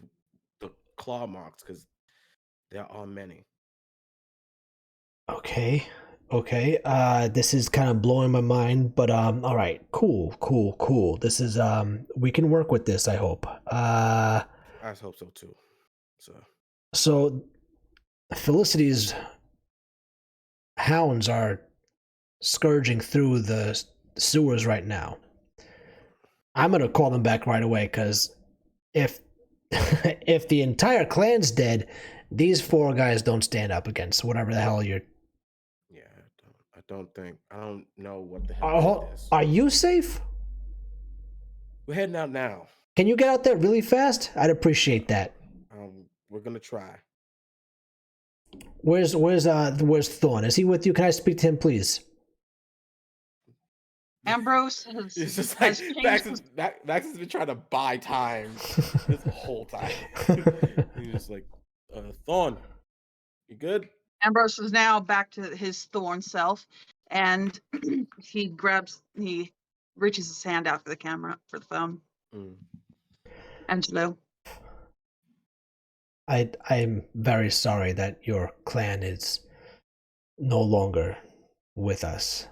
the claw marks because there are many. Okay. Okay. This is kind of blowing my mind, but all right. Cool. This is we can work with this, I hope. I hope so too. So Felicity's hounds are scourging through the sewers right now. I'm gonna call them back right away because if if the entire clan's dead, these four guys don't stand up against whatever the hell you're. Yeah, I don't know what the hell it is. Are you safe? We're heading out now. Can you get out there really fast? I'd appreciate that. We're gonna try. Where's Thorn? Is he with you? Can I speak to him, please? Ambrose has, It's just has like changed Max has been trying to buy time this whole time. He's just like, Thorn, you good? Ambrose is now back to his thorn self, and he reaches his hand out for the camera, for the phone. Angelo. I'm very sorry that your clan is no longer with us.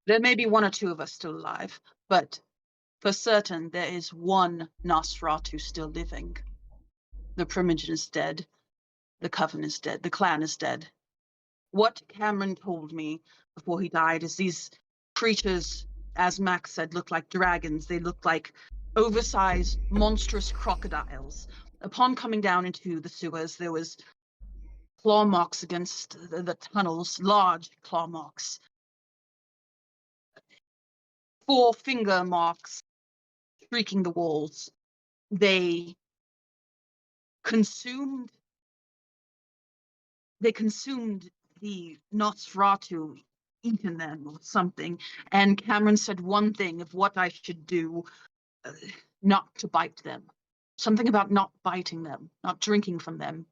There may be one or two of us still alive, but for certain there is one Nosferatu still living. The Primogen is dead. The Coven is dead. The clan is dead. What Cameron told me before he died is these creatures, as Max said, look like dragons. They look like oversized, monstrous crocodiles. Upon coming down into the sewers, there was claw marks against the tunnels, large claw marks. 4 finger marks streaking the walls. They consumed the Nosferatu, eaten them or something. And Cameron said one thing of what I should do, not to bite them. Something about not biting them, not drinking from them.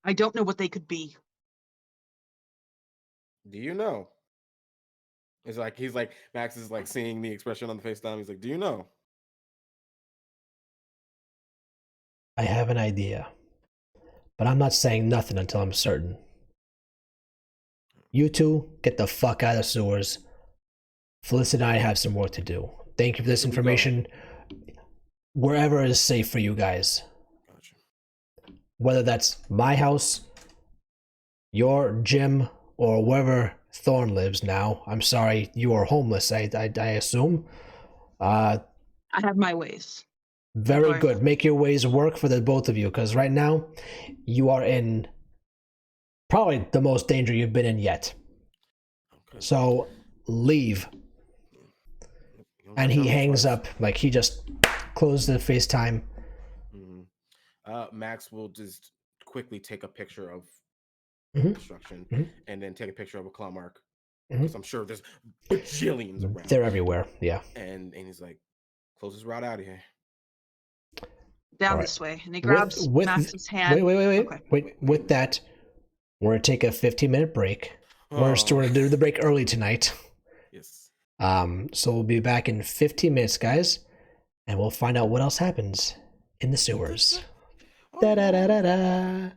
I don't know what they could be. Do you know? It's like he's like Max is like seeing the expression on the FaceTime. He's like, "Do you know?" I have an idea, but I'm not saying nothing until I'm certain. You two, get the fuck out of the sewers. Felicity and I have some work to do. Thank you for this information. Wherever is safe for you guys. Gotcha. Whether that's my house, your gym, or wherever Thorn lives now. I'm sorry, you are homeless, I assume. I have my ways. Very Boy. good. Make your ways work for the both of you, because right now you are in probably the most danger you've been in yet. Okay. So leave. You don't And gotta he tell me hangs twice. up, like he just closed the FaceTime. Mhm. Max will just quickly take a picture of Mhm. destruction Mhm. and then take a picture of a claw mark Mhm. because I'm sure there's bajillions around. They're everywhere. Yeah. And he's like, closest route out of here. Down All right. this way. And he grabs Max's hand. Okay. Wait. With that, we're gonna take a 15-minute break. We're gonna do the break early tonight. Yes. So we'll be back in 15 minutes, guys, and we'll find out what else happens in the sewers. Da da da da da.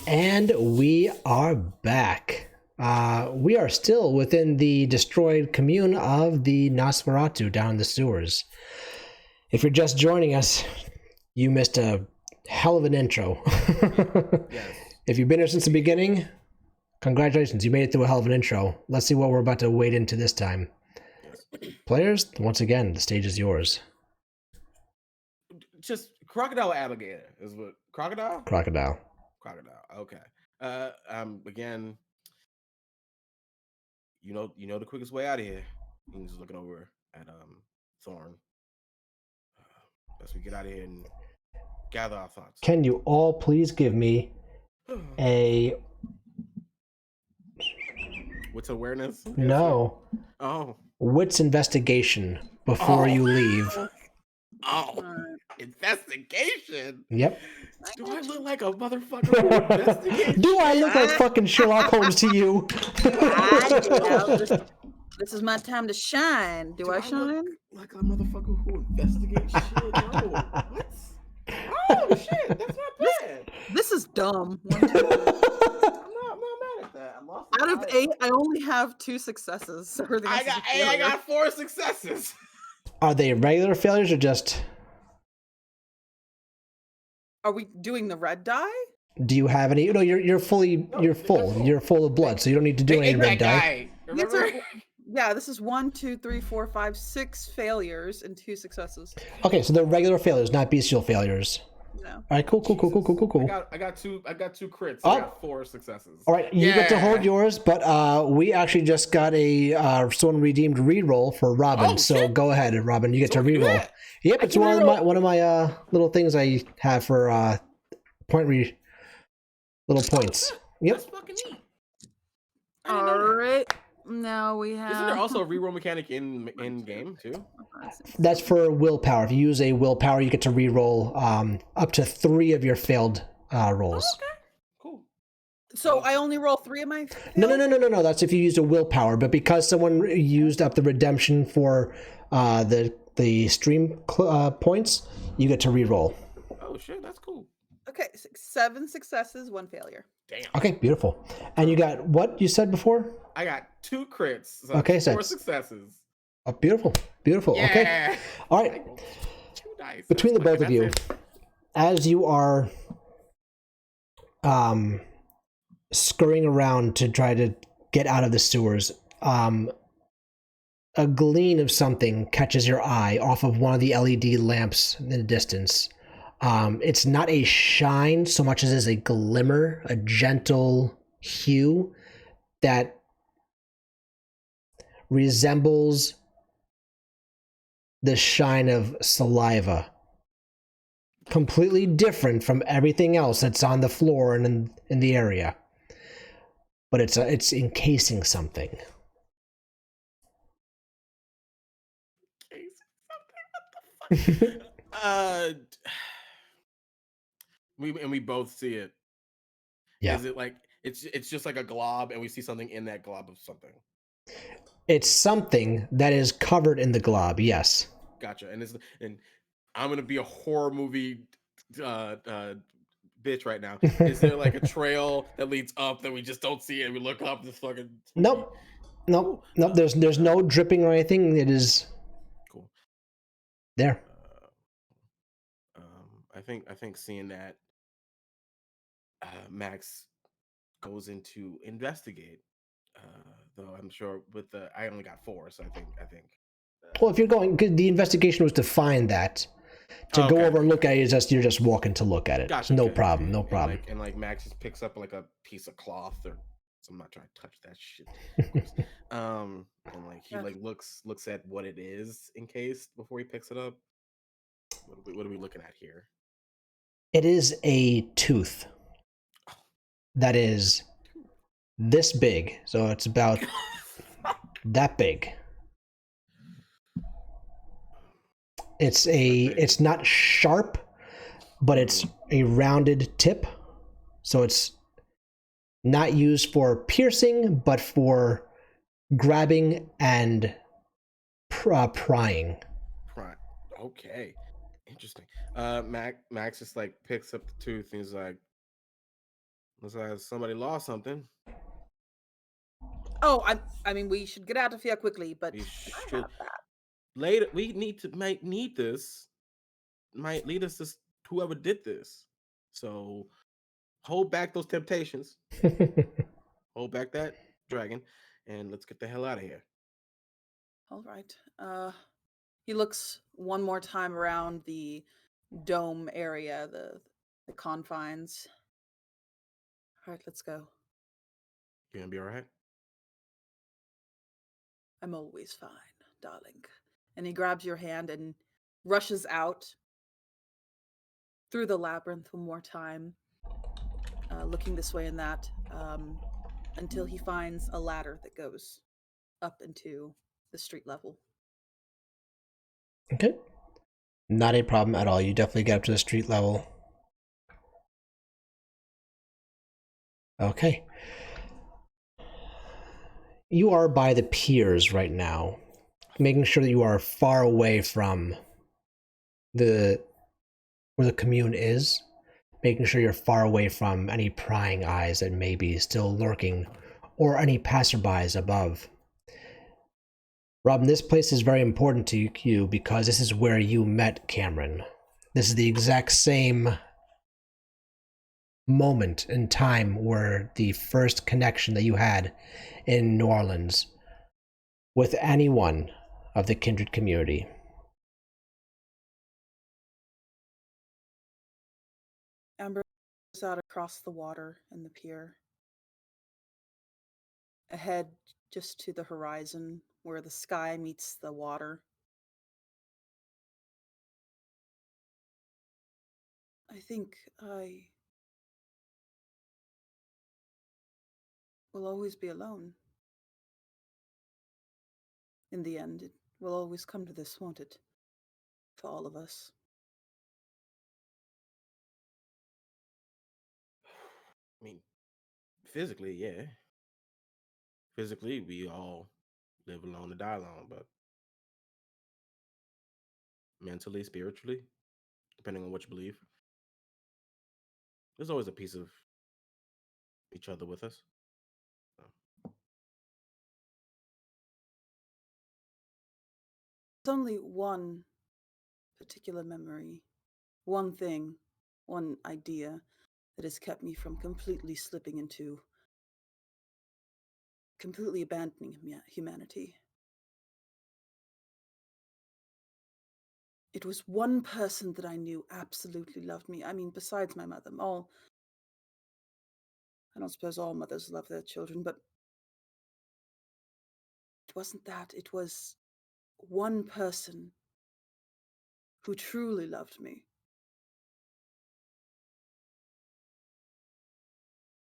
And we are back. We are still within the destroyed commune of the Nosferatu down in the sewers. If you're just joining us, you missed a hell of an intro. Yes. If you've been here since the beginning, congratulations, you made it through a hell of an intro. Let's see what we're about to wade into this time. Yes. Players, once again, the stage is yours. Just crocodile alligator is what crocodile? Crocodile. Crocodile. Okay. Again, you know the quickest way out of here. I'm just looking over at Thorn. As we get out of here and gather our thoughts. Can you all please give me a... What's awareness? No. Oh. Wits investigation before you leave. Oh. Investigation. Yep. Do I look like a motherfucker who investigates? Do I look like fucking Sherlock Holmes to you? This is my time to shine. Do I shine? Like a motherfucker who investigates shit? No. What? Oh shit, that's not bad. This is dumb. I'm not mad at that. I lost Out of 8, I only have 2 successes. Everything else is a I failure. got 4 successes. Are they regular failures or just... Are we doing the red die? Do you have any? No, you're full. You're full of blood, so you don't need to do any red die. These are, yeah, this is 1, 2, 3, 4, 5, 6 failures and 2 successes. Okay, so they're regular failures, not bestial failures. No. All right, cool. I got two crits. Oh. I got 4 successes. All right, you get to hold yours, but we actually just got a someone redeemed reroll for Robin. Oh, so shit. go ahead, Robin. You get So to I can do reroll. that? Yep, I it's can one of my little things I have for little points. Yep. That's fucking neat. All right. Now we have. Isn't there also a reroll mechanic in game too? That's for willpower. If you use a willpower, you get to reroll up to 3 of your failed rolls. Cool. So I only roll 3 of my. No. That's if you used a willpower. But because someone used up the redemption for the stream points, you get to reroll. Oh shit, that's cool. Okay, 7 successes, 1 failure. Damn. Okay, beautiful. And you got what you said before? I got 2 crits. So Okay, 4 that's- successes. Oh, beautiful. Okay. Yeah. All right. 2 dice. Between the That's both of fine, you, that's it. as you are scurrying around to try to get out of the sewers, a gleam of something catches your eye off of one of the LED lamps in the distance. It's not a shine so much as is a glimmer, a gentle hue that resembles the shine of saliva. Completely different from everything else that's on the floor and in the area. But it's encasing something. We both see it. Yeah. Is it like it's just like a glob and we see something in that glob of something? It's something that is covered in the glob, yes. Gotcha. And I'm gonna be a horror movie bitch right now. Is there like a trail that leads up that we just don't see and we look up this fucking Nope. There's no dripping or anything. It is cool. there. I think seeing that Max goes into investigate. Though I'm sure with I only got 4, so I think Well, if you're going, 'cause the investigation was to find that. To go Okay. over and look at it, you're just walking to look at it. Gotcha. No okay. problem. And like Max just picks up like a piece of cloth or so I'm not trying to touch that shit. Of course. And like he like looks at what it is encased before he picks it up. What are we looking at here? It is a tooth that is this big. So it's about that big. It's not sharp, but it's a rounded tip. So it's not used for piercing, but for grabbing and prying. Okay. Interesting. Max just like picks up the tooth and he's like, Looks like somebody lost something. Oh, I mean, we should get out of here quickly, but We I should have that. later. We need to might need this. Might lead us to whoever did this. So hold back those temptations. Hold back that dragon, and let's get the hell out of here. All right. He looks one more time around the dome area, the confines. All right, let's go. You gonna be all right? I'm always fine, darling. And he grabs your hand and rushes out through the labyrinth one more time, looking this way and that, until he finds a ladder that goes up into the street level. Okay. Not a problem at all. You definitely get up to the street level. Okay. You are by the piers right now, making sure that you are far away from where the commune is, making sure you're far away from any prying eyes that may be still lurking, or any passerbys above. Robin, this place is very important to you because this is where you met Cameron. This is the exact same moment in time where the first connection that you had in New Orleans with anyone of the kindred community. Amber goes out across the water and the pier. Ahead, just to the horizon, where the sky meets the water. I think I will always be alone. In the end, it will always come to this, won't it? For all of us. I mean, physically, yeah. Physically, we all live alone and die alone, but mentally, spiritually, depending on what you believe, there's always a piece of each other with us. So, There's only one particular memory, one thing, one idea that has kept me from completely slipping into completely abandoning humanity. It was one person that I knew absolutely loved me. I mean, besides my mother, I don't suppose all mothers love their children, but it wasn't that. It was one person who truly loved me.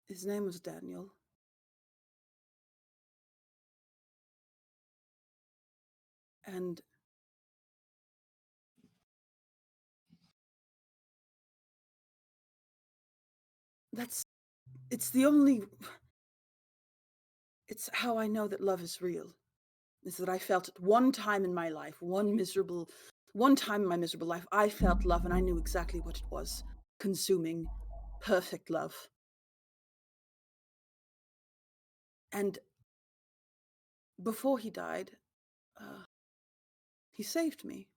His name was Daniel. And it's how I know that love is real. Is that I felt it one time in my life, one time in my miserable life, I felt love and I knew exactly what it was. Consuming, perfect love. And before he died, he saved me.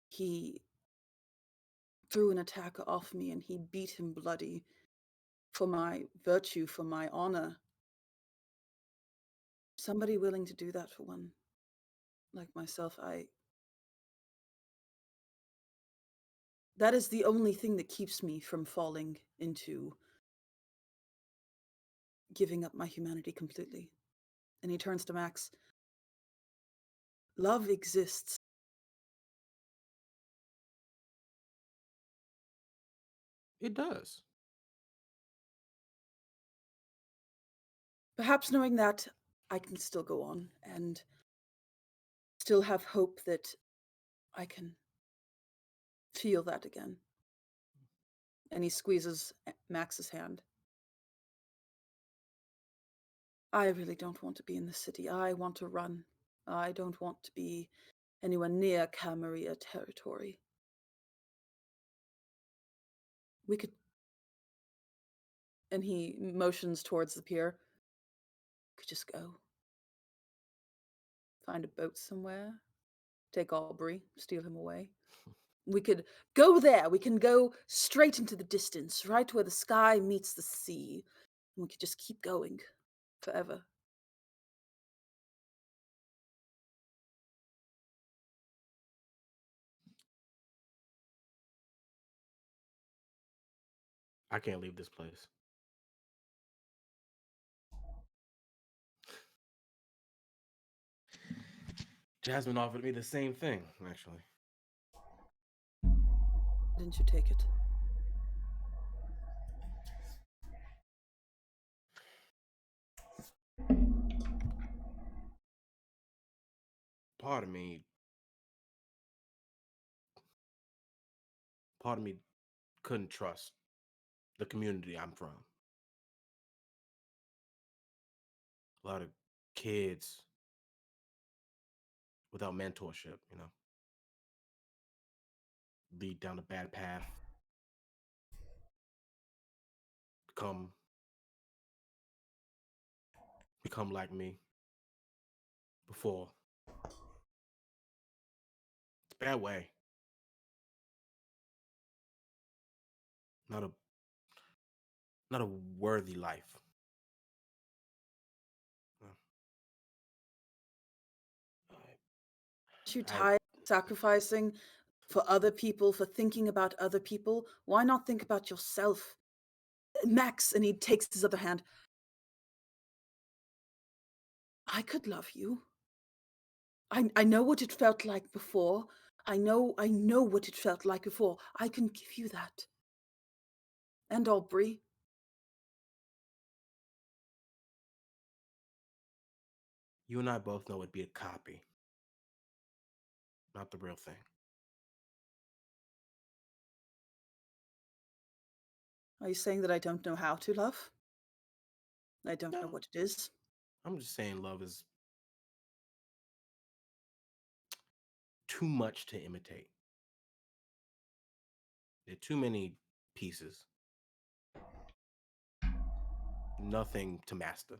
He threw an attacker off me and he beat him bloody for my virtue, for my honor. Somebody willing to do that for one like myself, that is the only thing that keeps me from falling into giving up my humanity completely. And he turns to Max. Love exists. it does. Perhaps knowing that, I can still go on and still have hope that I can feel that again. And he squeezes Max's hand. I really don't want to be in the city. I want to run. I don't want to be anywhere near Camarilla territory. We could, and he motions towards the pier. Could just go. Find a boat somewhere. Take Aubrey, steal him away. We could go there. We can go straight into the distance, right where the sky meets the sea. And we could just keep going forever. I can't leave this place. Jasmine offered me the same thing, actually. Didn't you take it? Part of me couldn't trust the community I'm from. A lot of kids without mentorship, lead down a bad path, become like me before. It's a bad way. Not a worthy life. Aren't you tired of sacrificing for other people, for thinking about other people? Why not think about yourself? Max, and he takes his other hand. I could love you. I know what it felt like before. I know what it felt like before. I can give you that. And Aubrey. You and I both know it'd be a copy, not the real thing. Are you saying that I don't know how to love? I don't know what it is. I'm just saying love is too much to imitate. There are too many pieces. Nothing to master.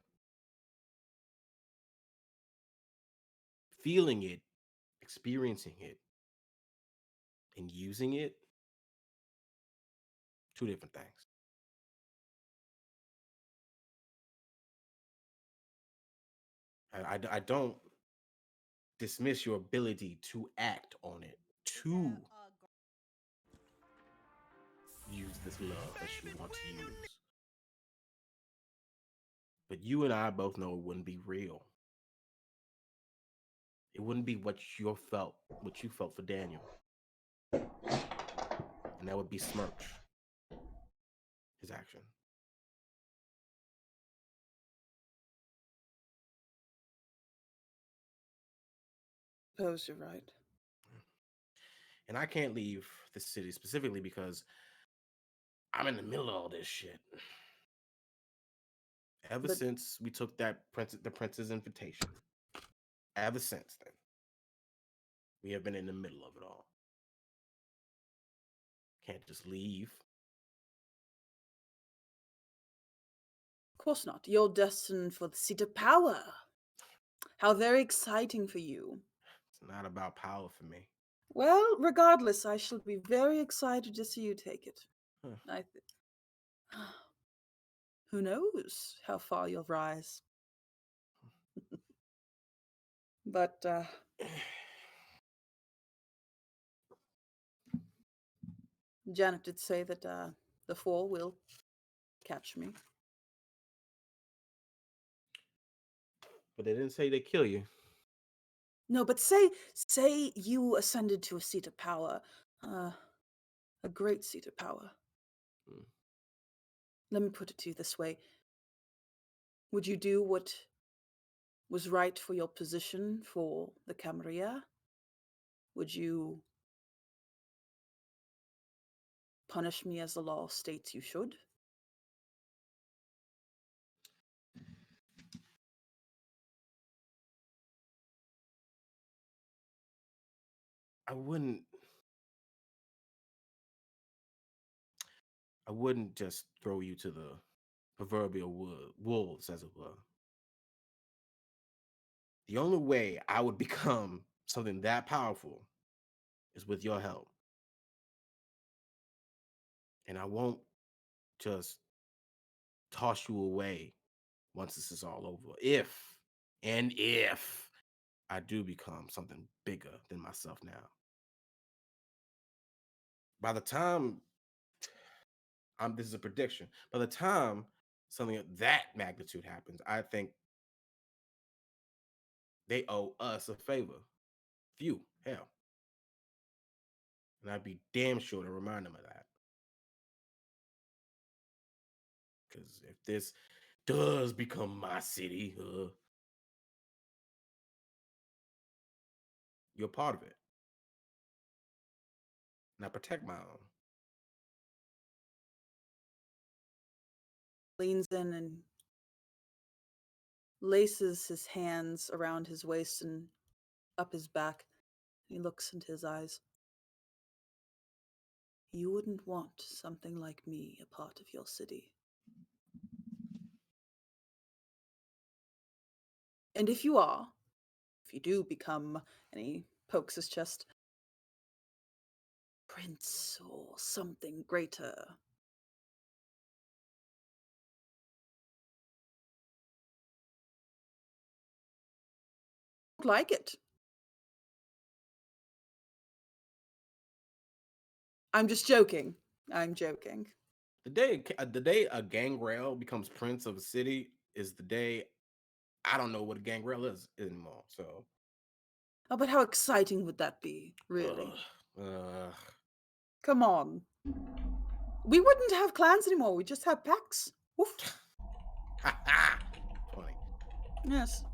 Feeling it, experiencing it, and using it, two different things. I don't dismiss your ability to act on it, to use this love that you want to use. But you and I both know it wouldn't be real. It wouldn't be what you felt for Daniel. And that would besmirch his action. Suppose you're right. And I can't leave the city specifically because I'm in the middle of all this shit. Ever since we took the prince's invitation, ever since then, we have been in the middle of it all. Can't just leave. Of course not. You're destined for the seat of power. How very exciting for you. It's not about power for me. Well, regardless, I shall be very excited to see you take it. Huh. Who knows how far you'll rise? But Janet did say that the Four will catch me. But they didn't say they kill you. No, but say you ascended to a seat of power, a great seat of power. Let me put it to you this way. Would you do what was right for your position for the Camarilla? Would you punish me as the law states you should? I wouldn't. wouldn't just throw you to the proverbial wolves, as it were. The only way I would become something that powerful is with your help. And I won't just toss you away once this is all over. If I do become something bigger than myself now. By the time this is a prediction, by the time something of that magnitude happens, I think they owe us a favor. Few, hell. And I'd be damn sure to remind them of that. Because if this does become my city, you're part of it. And I protect my own. Leans in and laces his hands around his waist and up his back. He looks into his eyes. You wouldn't want something like me a part of your city. And if you are, if you do become, and he pokes his chest, prince or something greater, like it. I'm just joking. I'm joking. The day a gangrel becomes prince of a city is the day I don't know what a gangrel is anymore. So, Oh, but how exciting would that be, really? ugh. Come on. We wouldn't have clans anymore. We just have packs. Woof. Funny. Yes.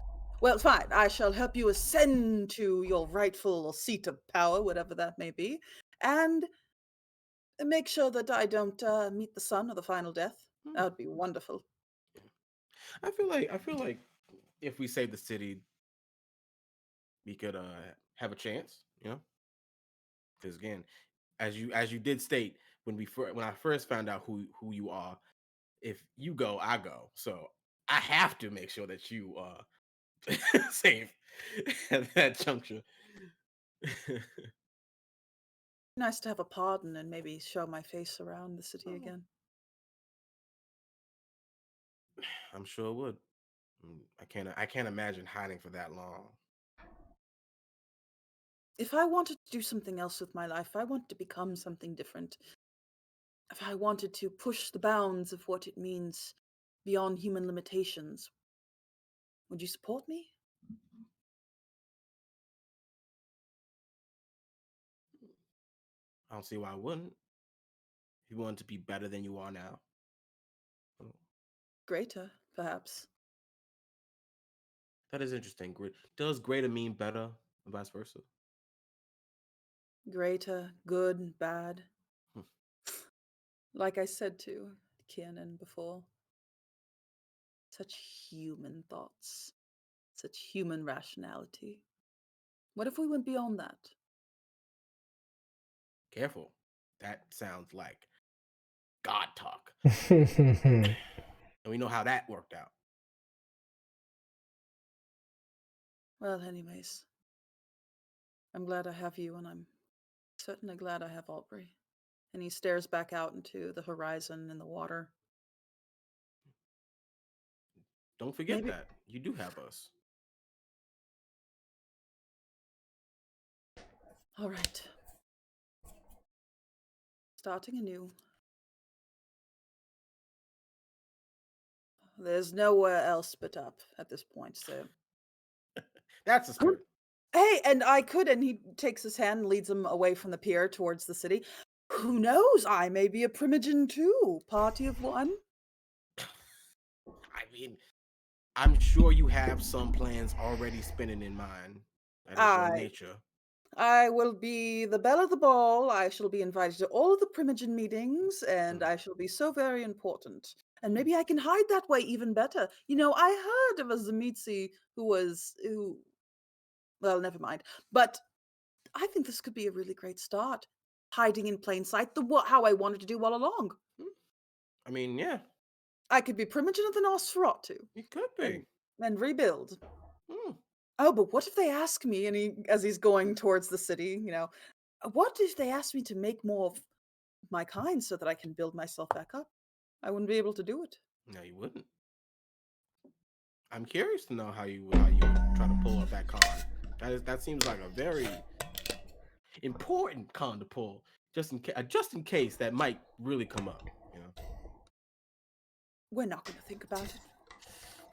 Well, fine. I shall help you ascend to your rightful seat of power, whatever that may be, and make sure that I don't meet the sun or the final death. That would be wonderful. I feel like if we save the city, we could have a chance, you know? Because again, as you did state when I first found out who you are, if you go, I go. So I have to make sure that you are safe at that juncture. Nice to have a pardon and maybe show my face around the city again. I'm sure it would. I can't imagine hiding for that long. If I wanted to do something else with my life, if I wanted to become something different, if I wanted to push the bounds of what it means beyond human limitations, would you support me? I don't see why I wouldn't. If you want to be better than you are now. Greater, perhaps. That is interesting. Does greater mean better and vice versa? Greater, good, bad. Hmm. Like I said to Kiernan before, such human thoughts, such human rationality. What if we went beyond that? Careful. That sounds like God talk. Hmm. And we know how that worked out. Well, anyways, I'm glad I have you, and I'm certainly glad I have Aubrey. And he stares back out into the horizon and the water. Don't forget Maybe. that. You do have us. All right. Starting anew. There's nowhere else but up at this point, so. That's the spirit. Hey, and I could, and he takes his hand and leads him away from the pier towards the city. Who knows? I may be a primogen too. Party of one. I mean, I'm sure you have some plans already spinning in mind. That is your I nature. I will be the belle of the ball. I shall be invited to all of the primogen meetings, and I shall be so very important. And maybe I can hide that way even better. You know, I heard of a Zamitsi who well, never mind. But I think this could be a really great start. Hiding in plain sight, how I wanted to do all along. I mean, yeah, I could be Primogen of the Nosferatu you could and be. rebuild. Hmm. Oh, but what if they ask me, and as he's going towards the city, what if they ask me to make more of my kind so that I can build myself back up? I wouldn't be able to do it. No, you wouldn't. I'm curious to know how you would try to pull off that con. That seems like a very important con to pull, just in case that might really come up. You know, We're not going to think about it.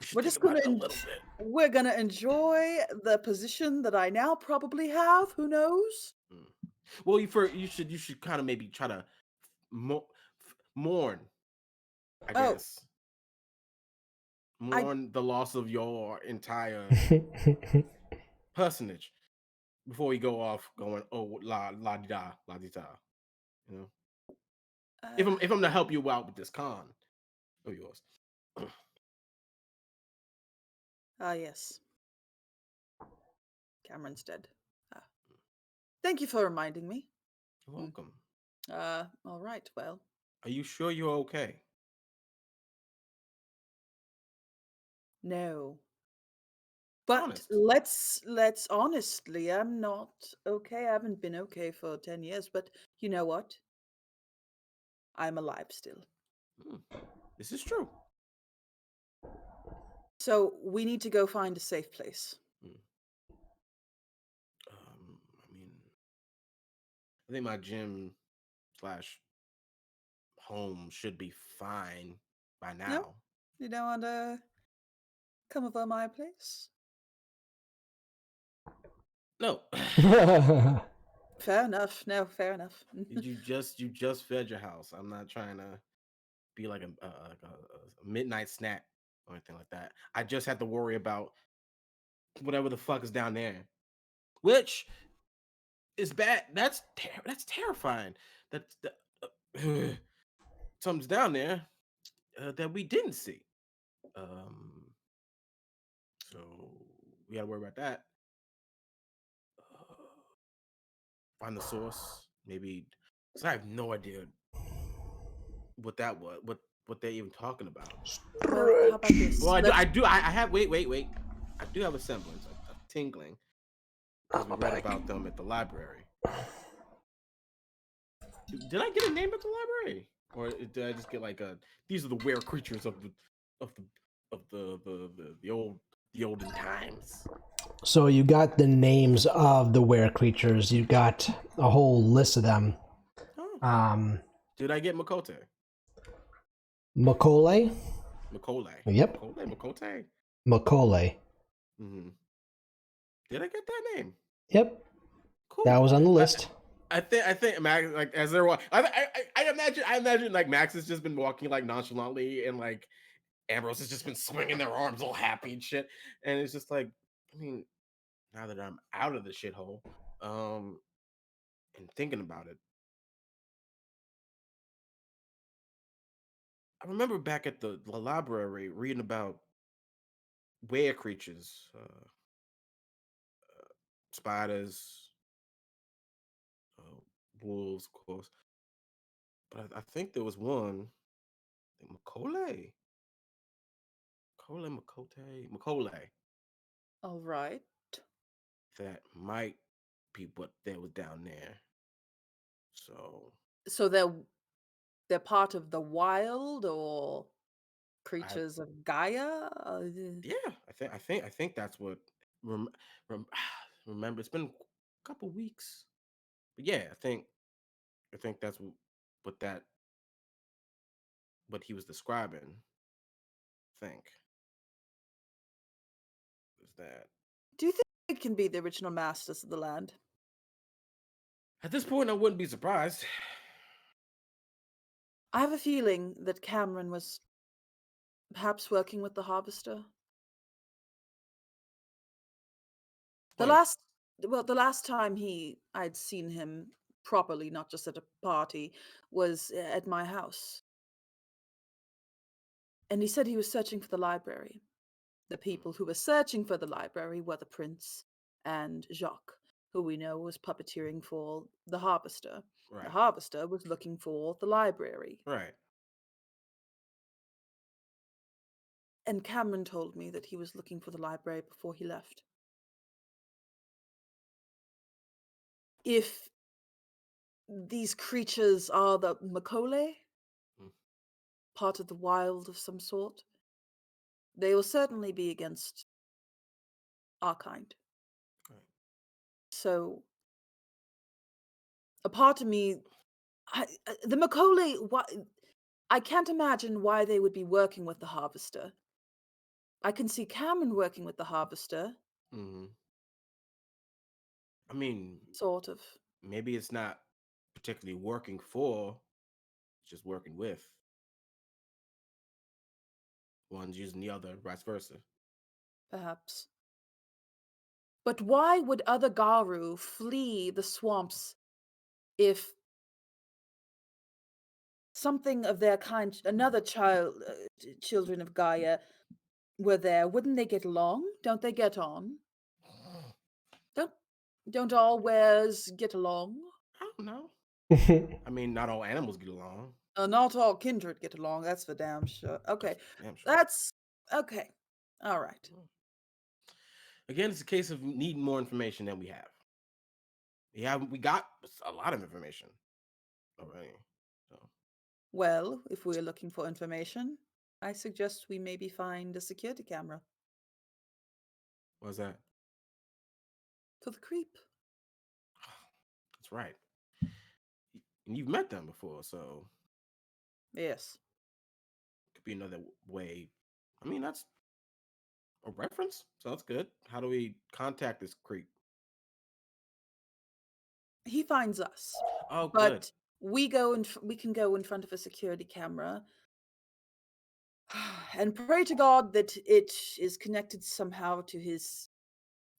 we should We're think just about going it a to little bit. we're going to enjoy the position that I now probably have. Who knows? Mm. Well, you should kind of maybe try to mourn, I Oh, guess, I mourn the loss of your entire personage before you go off going oh la di da la di da. You know, if I'm to help you out with this con of yours. yes. Cameron's dead. Ah. Thank you for reminding me. You're welcome. All right. Well, Are you sure you're okay? no. But Honest. let's honestly, I'm not okay. I haven't been okay for 10 years, but you know what? I'm alive still. Mm. This is true. So we need to go find a safe place. Mm. I mean, I think my gym slash home should be fine by No? now. You don't want to come over my place? No. Fair enough. No, fair enough. you just fed your house. I'm not trying to be like a midnight snack or anything like that. I just have to worry about whatever the fuck is down there, which is bad. That's terrifying. That something's down there that we didn't see. Um, so we gotta worry about that. Find the source, maybe. Cause I have no idea what that was. What they're even talking about. Well, how about this? Well, I do. Let's I do. I have. Wait. I do have a semblance of tingling because we read about them at the library. Did I get a name at the library, or did I just get like a? These are the rare creatures of the olden times. So you got the names of the were creatures. You got a whole list of them. Oh. Did I get Makote? Macaulay? Macaulay. Yep. Makote. Macaulay. Mm-hmm. Did I get that name? Yep. Cool. That was on the list. I think Max, like, as they're walking, I imagine like Max has just been walking like nonchalantly, and like Ambrose has just been swinging their arms all happy and shit, and it's just like, I mean, now that I'm out of the shithole, and thinking about it, I remember back at the library reading about were creatures, spiders, wolves, of course, but I think there was one, I think Macaulay. Macaulay, all right. that might be what there was down there. So So they're part of the wild or I, creatures of Gaia? yeah, I think that's what. Rem, remember, it's been a couple weeks, but yeah, I think that's what that what he was describing. I think is that Do you think it can be the original masters of the land? at this point I wouldn't be surprised. I have a feeling that Cameron was perhaps working with the harvester. The Like, last the last time I'd seen him properly, not just at a party, was at my house. And he said he was searching for the library. The people who were searching for the library were the prince and Jacques, who we know was puppeteering for the harvester. The right, harvester was looking for the library. right. And Cameron told me that he was looking for the library before he left. If these creatures are the Makole, Hmm. part of the wild of some sort, they will certainly be against our kind. Right. So, a part of me, the Makole, I can't imagine why they would be working with the Harvester. I can see Cameron working with the Harvester, Hmm. I mean, sort of. maybe it's not particularly working for, it's just working with. One's using the other, vice versa. Perhaps. But why would other Garu flee the swamps if something of their kind, another children of Gaia, were there? Wouldn't they get along? Don't they get on? Don't all wares get along? I don't know. I mean, not all animals get along. Not all kindred get along. That's for damn sure. Okay, Damn sure. that's okay. All right. Again, it's a case of needing more information than we have. We got a lot of information already. So Well, if we're looking for information, I suggest we maybe find a security camera what's that? for the creep. That's right. And you've met them before, so Yes. could be another way. I mean, that's a reference, so that's good. How do we contact this creep? He finds us, Oh, good. but we can go in front of a security camera and pray to God that it is connected somehow to his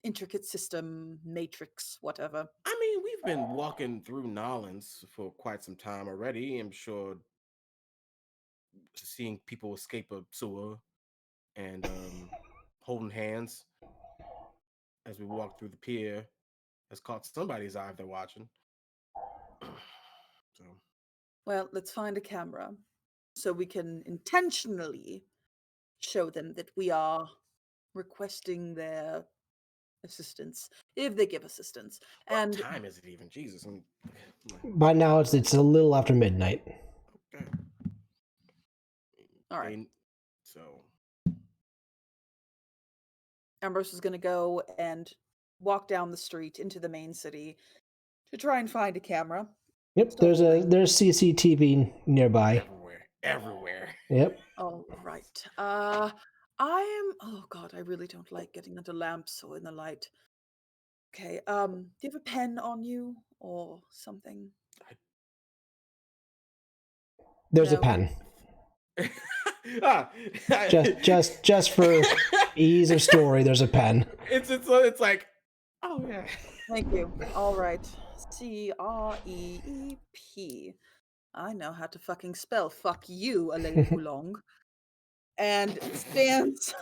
intricate system, matrix, whatever. I mean, we've been walking through Nolans for quite some time already. I'm sure seeing people escape a sewer and holding hands as we walk through the pier has caught somebody's eye if they're watching. So Well, let's find a camera so we can intentionally show them that we are requesting their assistance if they give assistance. what And time is it even? Jesus. By now, it's a little after midnight. Okay. all right, So Ambrose is going to go and walk down the street into the main city to try and find a camera. Yep, Stop there's CCTV nearby. everywhere. Yep. All right. I am. Oh God, I really don't like getting under lamps or in the light. Okay. Do you have a pen on you or something? There's a No. pen. Ah, Just for ease of story, there's a pen. It's like, oh yeah. Thank you. All right. CREEP. I know how to fucking spell fuck you, Elaine Poulong. And stands.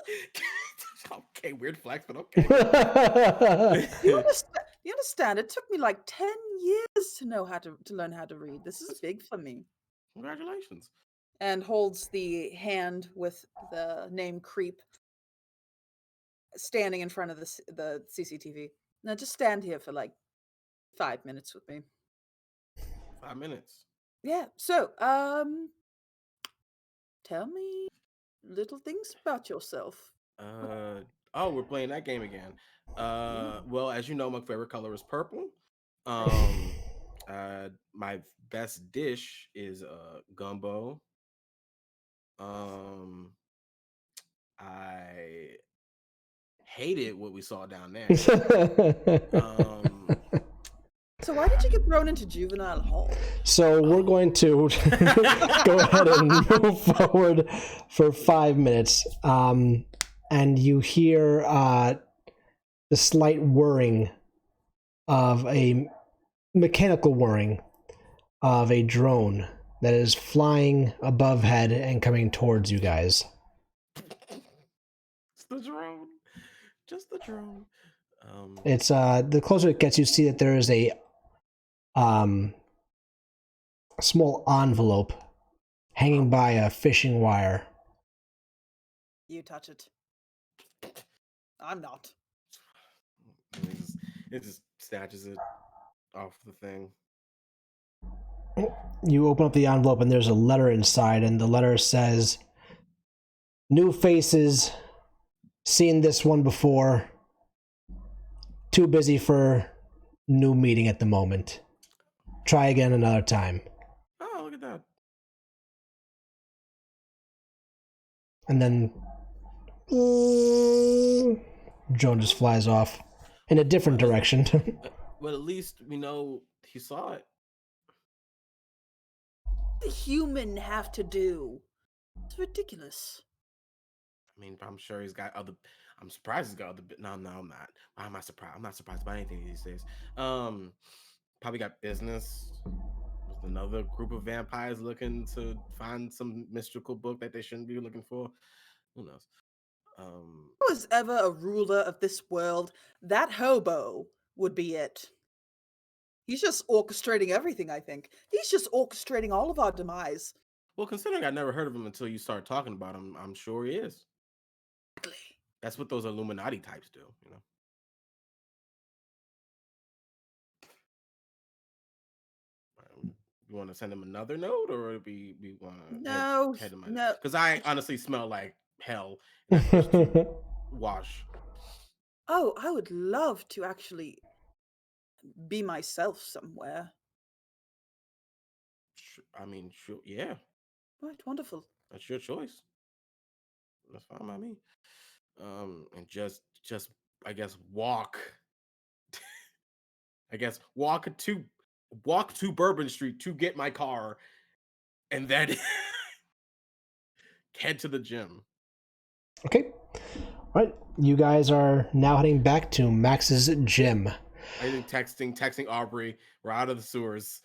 Okay, weird flex, but okay. You understand? It took me like 10 years to know how to learn how to read. This is big for me. Congratulations. And holds the hand with the name Creep standing in front of the CCTV. Now just stand here for like 5 minutes with me. 5 minutes. Yeah. So, tell me little things about yourself. Oh, we're playing that game again. Well, as you know, my favorite color is purple. My best dish is gumbo. I hated what we saw down there. So why did you get thrown into juvenile hall? So we're going to go ahead and move forward for 5 minutes. And you hear the slight whirring of a mechanical whirring of a drone that is flying above head and coming towards you guys. It's the drone. Just the drone. It's the closer it gets, you see that there is a small envelope hanging by a fishing wire. You touch it. I'm not. And it just snatches it off the thing. You open up the envelope and there's a letter inside, and the letter says, "New faces, seen this one before. Too busy for new meeting at the moment. Try again another time." Oh, look at that. And then Joan just flies off in a different direction. But at least we know he saw it. The human have to do. It's ridiculous. I mean, I'm sure he's got other. I'm surprised he's got other. No, I'm not. Why am I surprised? I'm not surprised by anything these days. Probably got business with another group of vampires looking to find some mystical book that they shouldn't be looking for. Who knows? If I was ever a ruler of this world, that hobo would be it. He's just orchestrating everything, I think. He's just orchestrating all of our demise. Well, considering I never heard of him until you start talking about him, I'm sure he is. Exactly. That's what those Illuminati types do, you know. You want to send him another note, or we want to No, head him? no. Because I honestly smell like hell. in that first two wash. Oh, I would love to actually be myself somewhere. I mean, sure, yeah, Right, wonderful. that's your choice. That's fine by me. And just I guess walk. I guess walk to Bourbon Street to get my car, and then head to the gym. Okay. Right. You guys are now heading back to Max's gym. I think texting Aubrey. We're out of the sewers.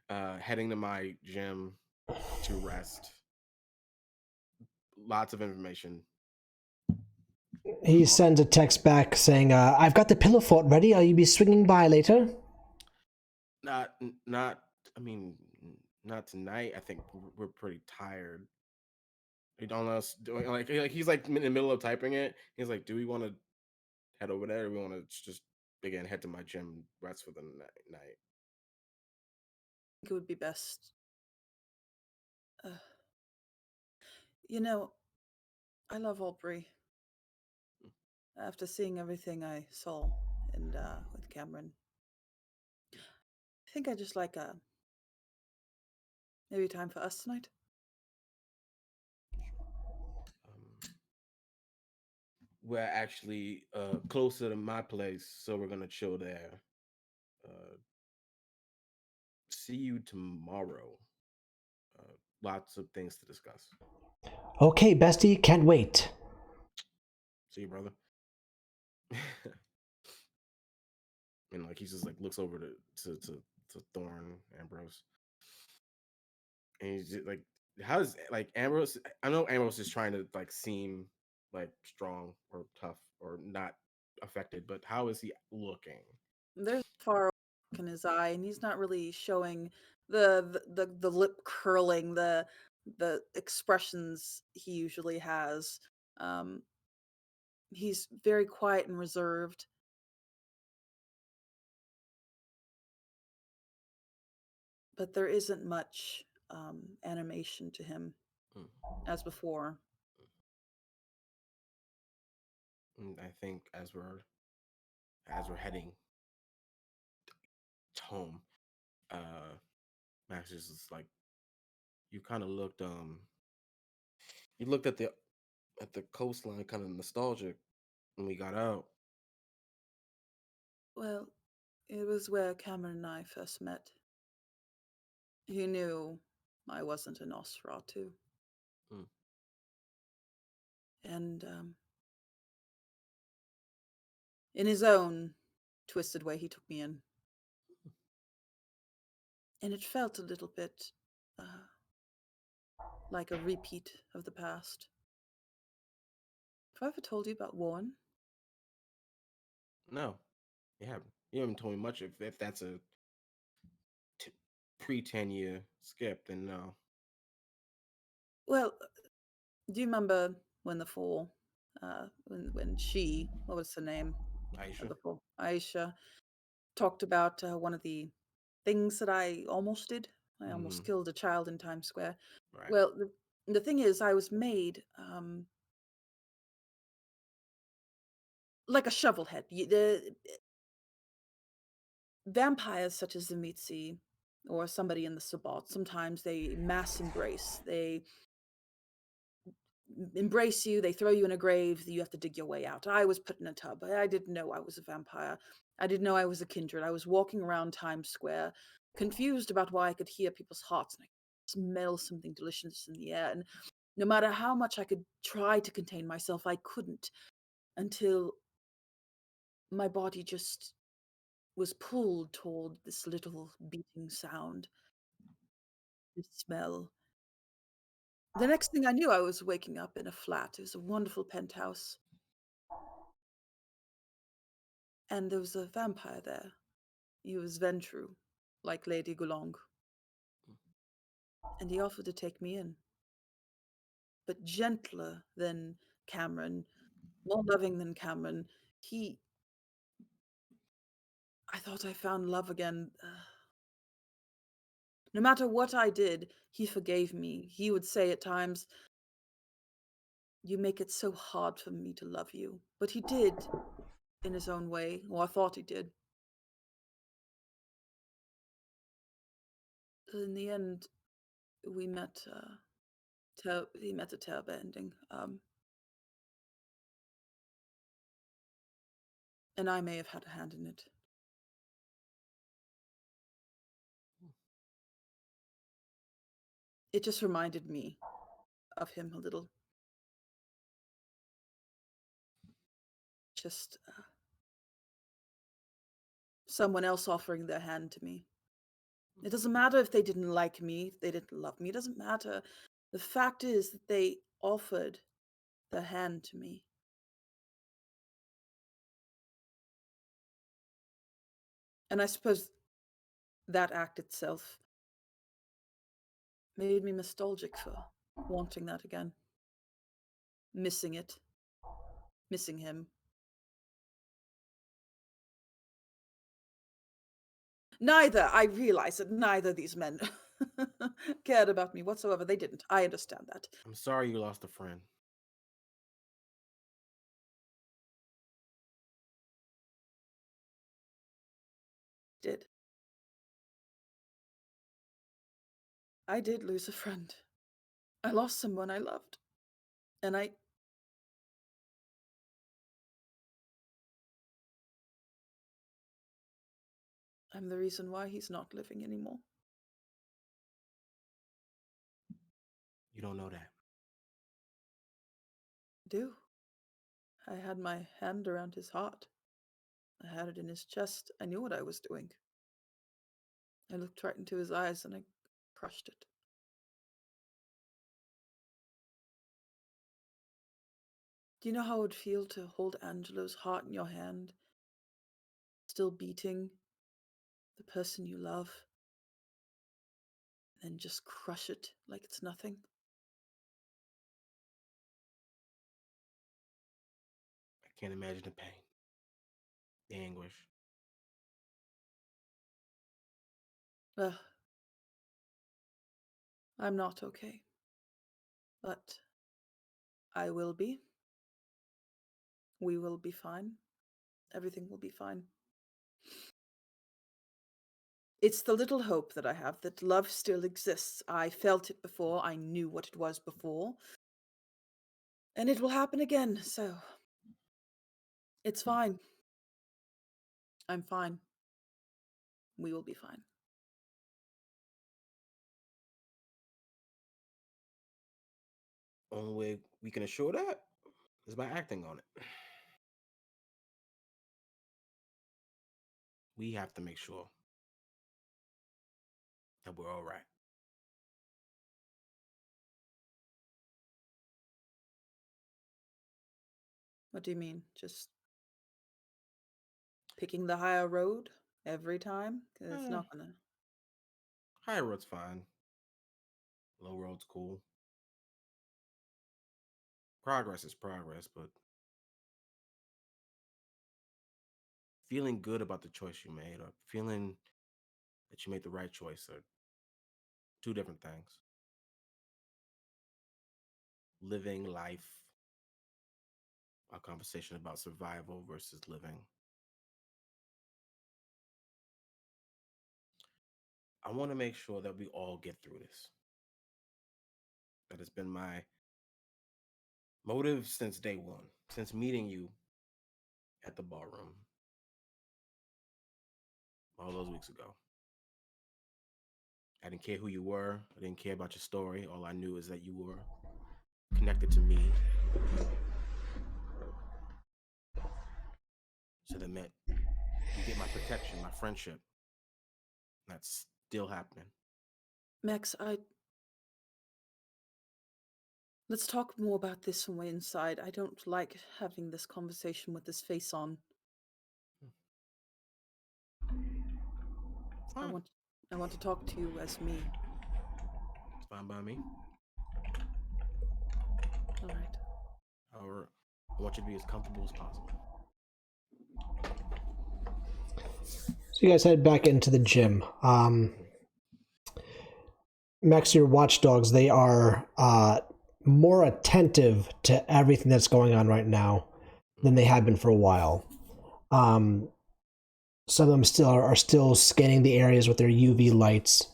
Heading to my gym to rest. Lots of information. He sends a text back saying, "I've got the pillow fort ready. Are you be swinging by later?" Not. I mean, not tonight. I think we're pretty tired. We don't know us doing like he's like in the middle of typing it. He's like, "Do we want to head over there? Or we want to just again head to my gym, rest for the night?" I think it would be best. You know, I love Aubrey. After seeing everything I saw and with Cameron, I think I just like maybe time for us tonight. We're actually closer to my place, so we're gonna chill there. See you tomorrow. Lots of things to discuss. Okay, bestie, can't wait. See you, brother. And like he just like looks over to Thorn Ambrose, and he's just, like, how's like Ambrose? I know Ambrose is trying to like seem like strong or tough or not affected, but how is he looking? There's a far look in his eye, and he's not really showing the lip curling, the expressions he usually has. He's very quiet and reserved. But there isn't much animation to him as before. And I think as we're heading home, Max is just like, you kind of looked you looked at the coastline kind of nostalgic when we got out. Well, it was where Cameron and I first met. He knew I wasn't a Nosferatu. Mm. And in his own twisted way, he took me in. And it felt a little bit like a repeat of the past. Have I ever told you about Warren? No, you haven't told me much. If that's a pre 10-year skip, then no. Well, Do you remember when the four, when she, what was her name? Aisha. The four, Aisha, talked about one of the things that I almost did. I almost Mhm. killed a child in Times Square. Right. Well, the thing is, I was made like a shovel head. The vampires such as the Mitzi or somebody in the Sabbat, sometimes they mass embrace. They embrace you, they throw you in a grave, you have to dig your way out. I was put in a tub. I didn't know I was a vampire. I didn't know I was a kindred. I was walking around Times Square, confused about why I could hear people's hearts and I could smell something delicious in the air. And no matter how much I could try to contain myself, I couldn't until my body just was pulled toward this little beating sound, this smell. The next thing I knew, I was waking up in a flat. It was a wonderful penthouse. And there was a vampire there. He was Ventru, like Lady Gulong. And he offered to take me in, but gentler than Cameron, more loving than Cameron. He, I thought I found love again. No matter what I did, he forgave me. He would say at times, "You make it so hard for me to love you." But he did in his own way, or I thought he did. In the end, we met. He met a terrible ending. And I may have had a hand in it. It just reminded me of him a little. Just someone else offering their hand to me. It doesn't matter if they didn't like me, if they didn't love me. It doesn't matter. The fact is that they offered their hand to me. And I suppose that act itself made me nostalgic for wanting that again. Missing it. Missing him. I realize that neither of these men cared about me whatsoever. They didn't. I understand that. I'm sorry you lost a friend. Did. I did lose a friend. I lost someone I loved. And I'm the reason why he's not living anymore. You don't know that. I do. I had my hand around his heart. I had it in his chest. I knew what I was doing. I looked right into his eyes and I crushed it. Do you know how it would feel to hold Angelo's heart in your hand, still beating, the person you love, and then just crush it like it's nothing? I can't imagine the pain, the anguish. Ugh. I'm not okay. But I will be. We will be fine. Everything will be fine. It's the little hope that I have that love still exists. I felt it before. I knew what it was before. And it will happen again, so it's fine. I'm fine. We will be fine. Only way we can assure that is by acting on it. We have to make sure that we're all right. What do you mean? Just picking the higher road every time? 'Cause it's not gonna. High road's fine. Low road's cool. progress is progress, but feeling good about the choice you made or feeling that you made the right choice are two different things. Living life, a conversation about survival versus living. I want to make sure that we all get through this. That has been my motive since day one, since meeting you at the ballroom all those weeks ago. I didn't care who you were. I didn't care about your story. All I knew is that you were connected to me. So that meant you get my protection, my friendship. That's still happening. Max, let's talk more about this from inside. I don't like having this conversation with this face on. I want to talk to you as me. It's fine by me. All right. However, I want you to be as comfortable as possible. So you guys head back into the gym. Max, your watchdogs, they are more attentive to everything that's going on right now than they have been for a while. Some of them are still scanning the areas with their UV lights,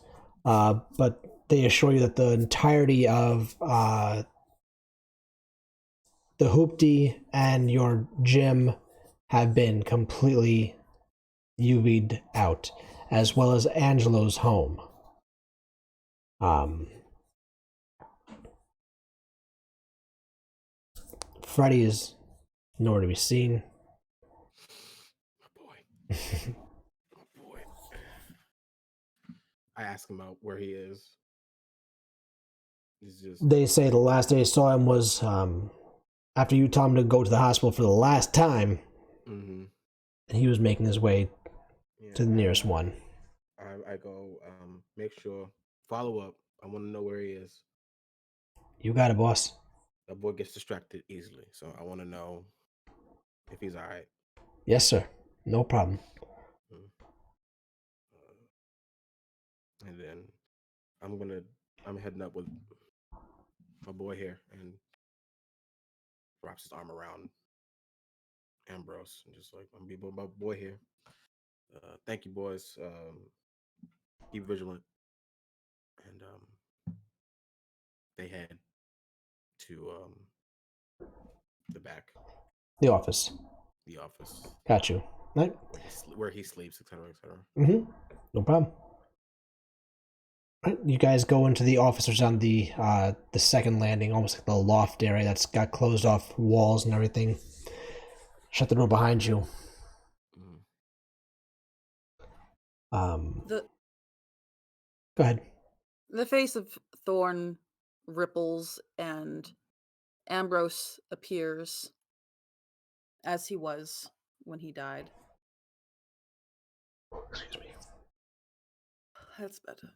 but they assure you that the entirety of the hoopty and your gym have been completely UV'd out, as well as Angelo's home. Freddy is nowhere to be seen. My boy. I ask him out where he is. He's just. They say the last day I saw him was after you told him to go to the hospital for the last time, and he was making his way to the nearest one. I go make sure, follow up. I want to know where he is. You got it, boss. That boy gets distracted easily, so I want to know if he's all right. Yes, sir. No problem. And then I'm heading up with my boy here and wraps his arm around Ambrose and just like, I'm be my boy here. Thank you, boys. Be vigilant. And they head to the back. The office. The office. Got you. Right. Where he sleeps, etc., etc. No problem. Right. You guys go into the office, which is on the second landing, almost like the loft area that's got closed off walls and everything. Shut the door behind you. Go ahead. The face of Thorn ripples and Ambrose appears as he was when he died. Excuse me. That's better.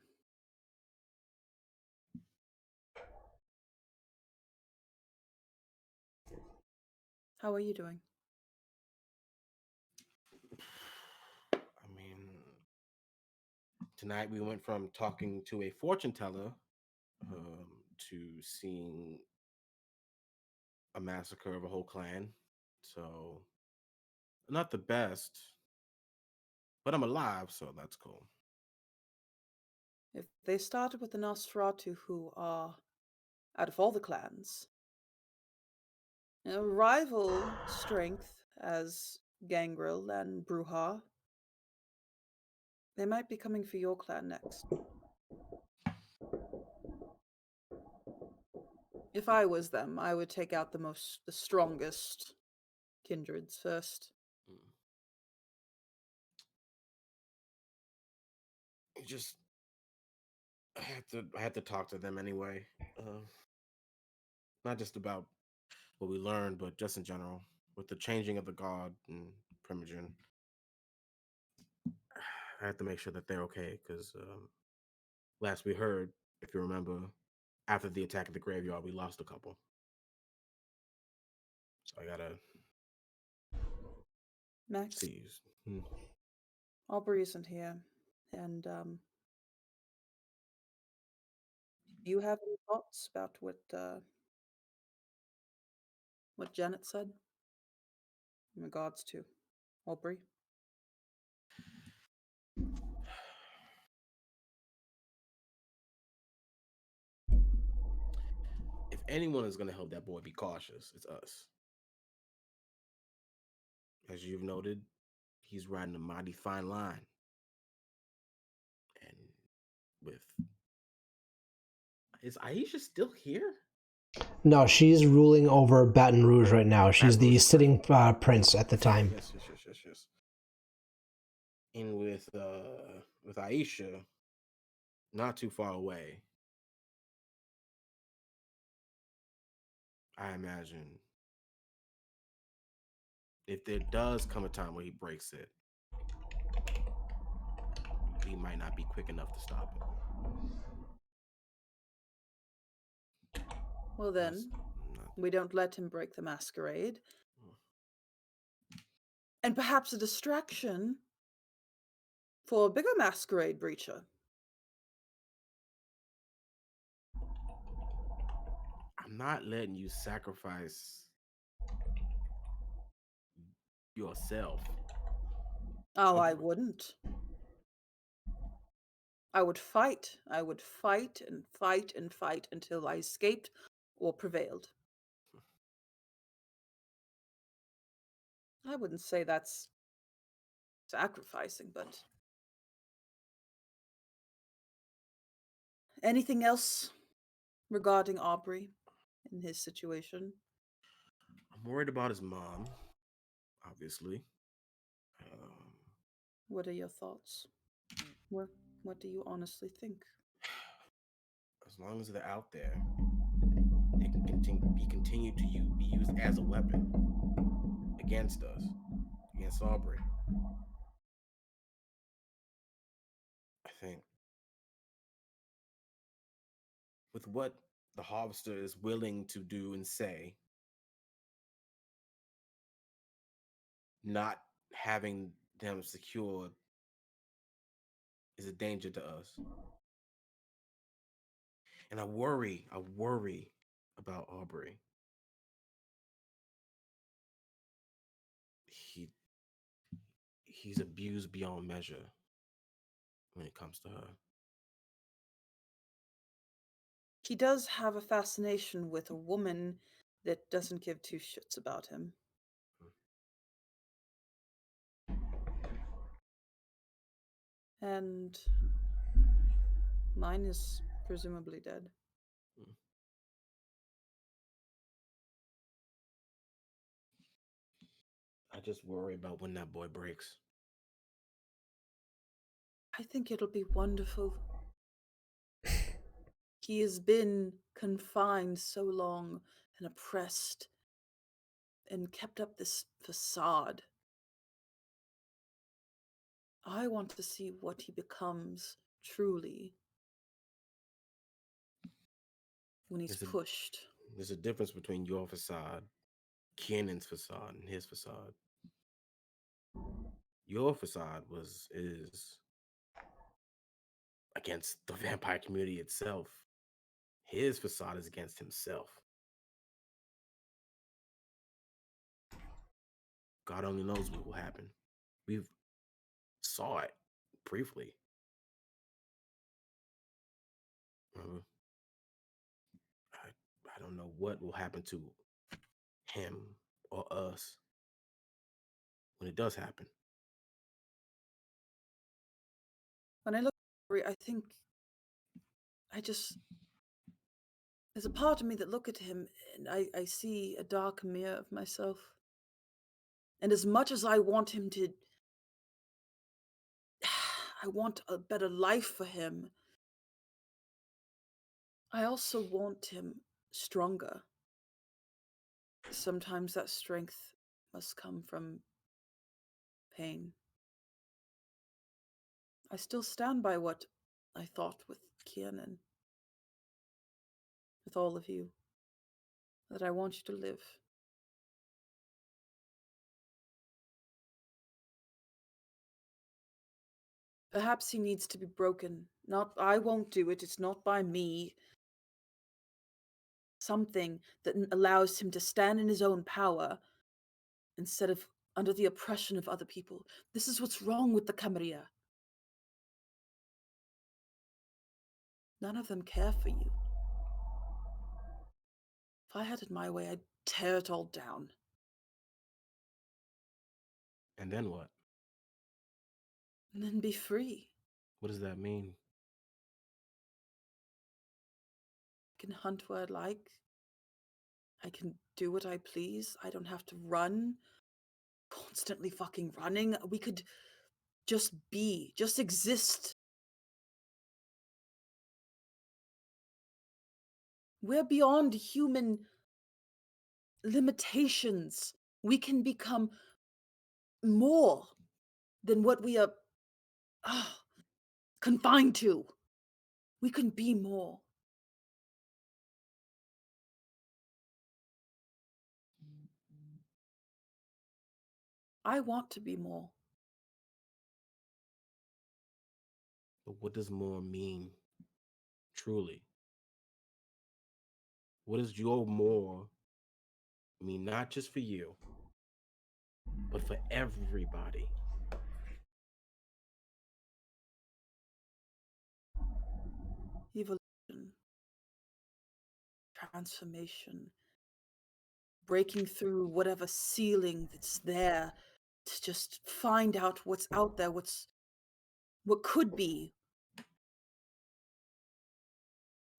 How are you doing? I mean, tonight we went from talking to a fortune teller to seeing a massacre of a whole clan. So, not the best, but I'm alive, so that's cool. If they started with the Nosferatu, who are, out of all the clans, a rival strength as Gangrel and Bruja, they might be coming for your clan next. If I was them, I would take out the strongest kindreds first. I had to talk to them anyway. Not just about what we learned, but just in general, with the changing of the god and Primogen. I have to make sure that they're okay, because last we heard, if you remember, after the attack of the graveyard, we lost a couple. So I gotta Max, see. Aubrey isn't here, and do you have any thoughts about what Janet said in regards to Aubrey? If anyone is gonna help that boy be cautious, it's us. As you've noted, he's riding a mighty fine line. And with is Aisha still here? No, she's ruling over Baton Rouge right now. She's Baton the Rouge, sitting prince at the time. Yes. And with Aisha, not too far away, I imagine if there does come a time where he breaks it, we might not be quick enough to stop it. Well, then, we don't let him break the masquerade. And perhaps a distraction for a bigger masquerade breacher. I'm not letting you sacrifice yourself. Oh, I wouldn't. I would fight. I would fight and fight and fight until I escaped or prevailed. I wouldn't say that's sacrificing, but anything else regarding Aubrey in his situation? I'm worried about his mom, obviously. What are your thoughts? What do you honestly think? As long as they're out there, they can continue to be used as a weapon against us, against Aubrey. I think with what the Harvester is willing to do and say, not having them secured is a danger to us. And I worry about Aubrey. He's abused beyond measure when it comes to her. He does have a fascination with a woman that doesn't give two shits about him. And mine is presumably dead. I just worry about when that boy breaks. I think it'll be wonderful. He has been confined so long and oppressed and kept up this facade. I want to see what he becomes truly when he's pushed. There's a difference between your facade, Kienan's facade, and his facade. Your facade is against the vampire community itself. His facade is against himself. God only knows what will happen. We've saw it briefly. I don't know what will happen to him or us when it does happen. When I look at Aubrey, I think there's a part of me that look at him and I see a dark mirror of myself. And as much as I want him to, I want a better life for him, I also want him stronger. Sometimes that strength must come from pain. I still stand by what I thought with Kiernan, with all of you, that I want you to live. Perhaps he needs to be broken. I won't do it. It's not by me. Something that allows him to stand in his own power instead of under the oppression of other people. This is what's wrong with the Camarilla. None of them care for you. If I had it my way, I'd tear it all down. And then what? And then be free. What does that mean? I can hunt where I like. I can do what I please. I don't have to run. Constantly fucking running. We could just be, just exist. We're beyond human limitations. We can become more than what we are confined to. We can be more. I want to be more. But what does more mean? Truly. What does your more mean? Not just for you, but for everybody. Evolution, transformation, breaking through whatever ceiling that's there to just find out what's out there, what could be.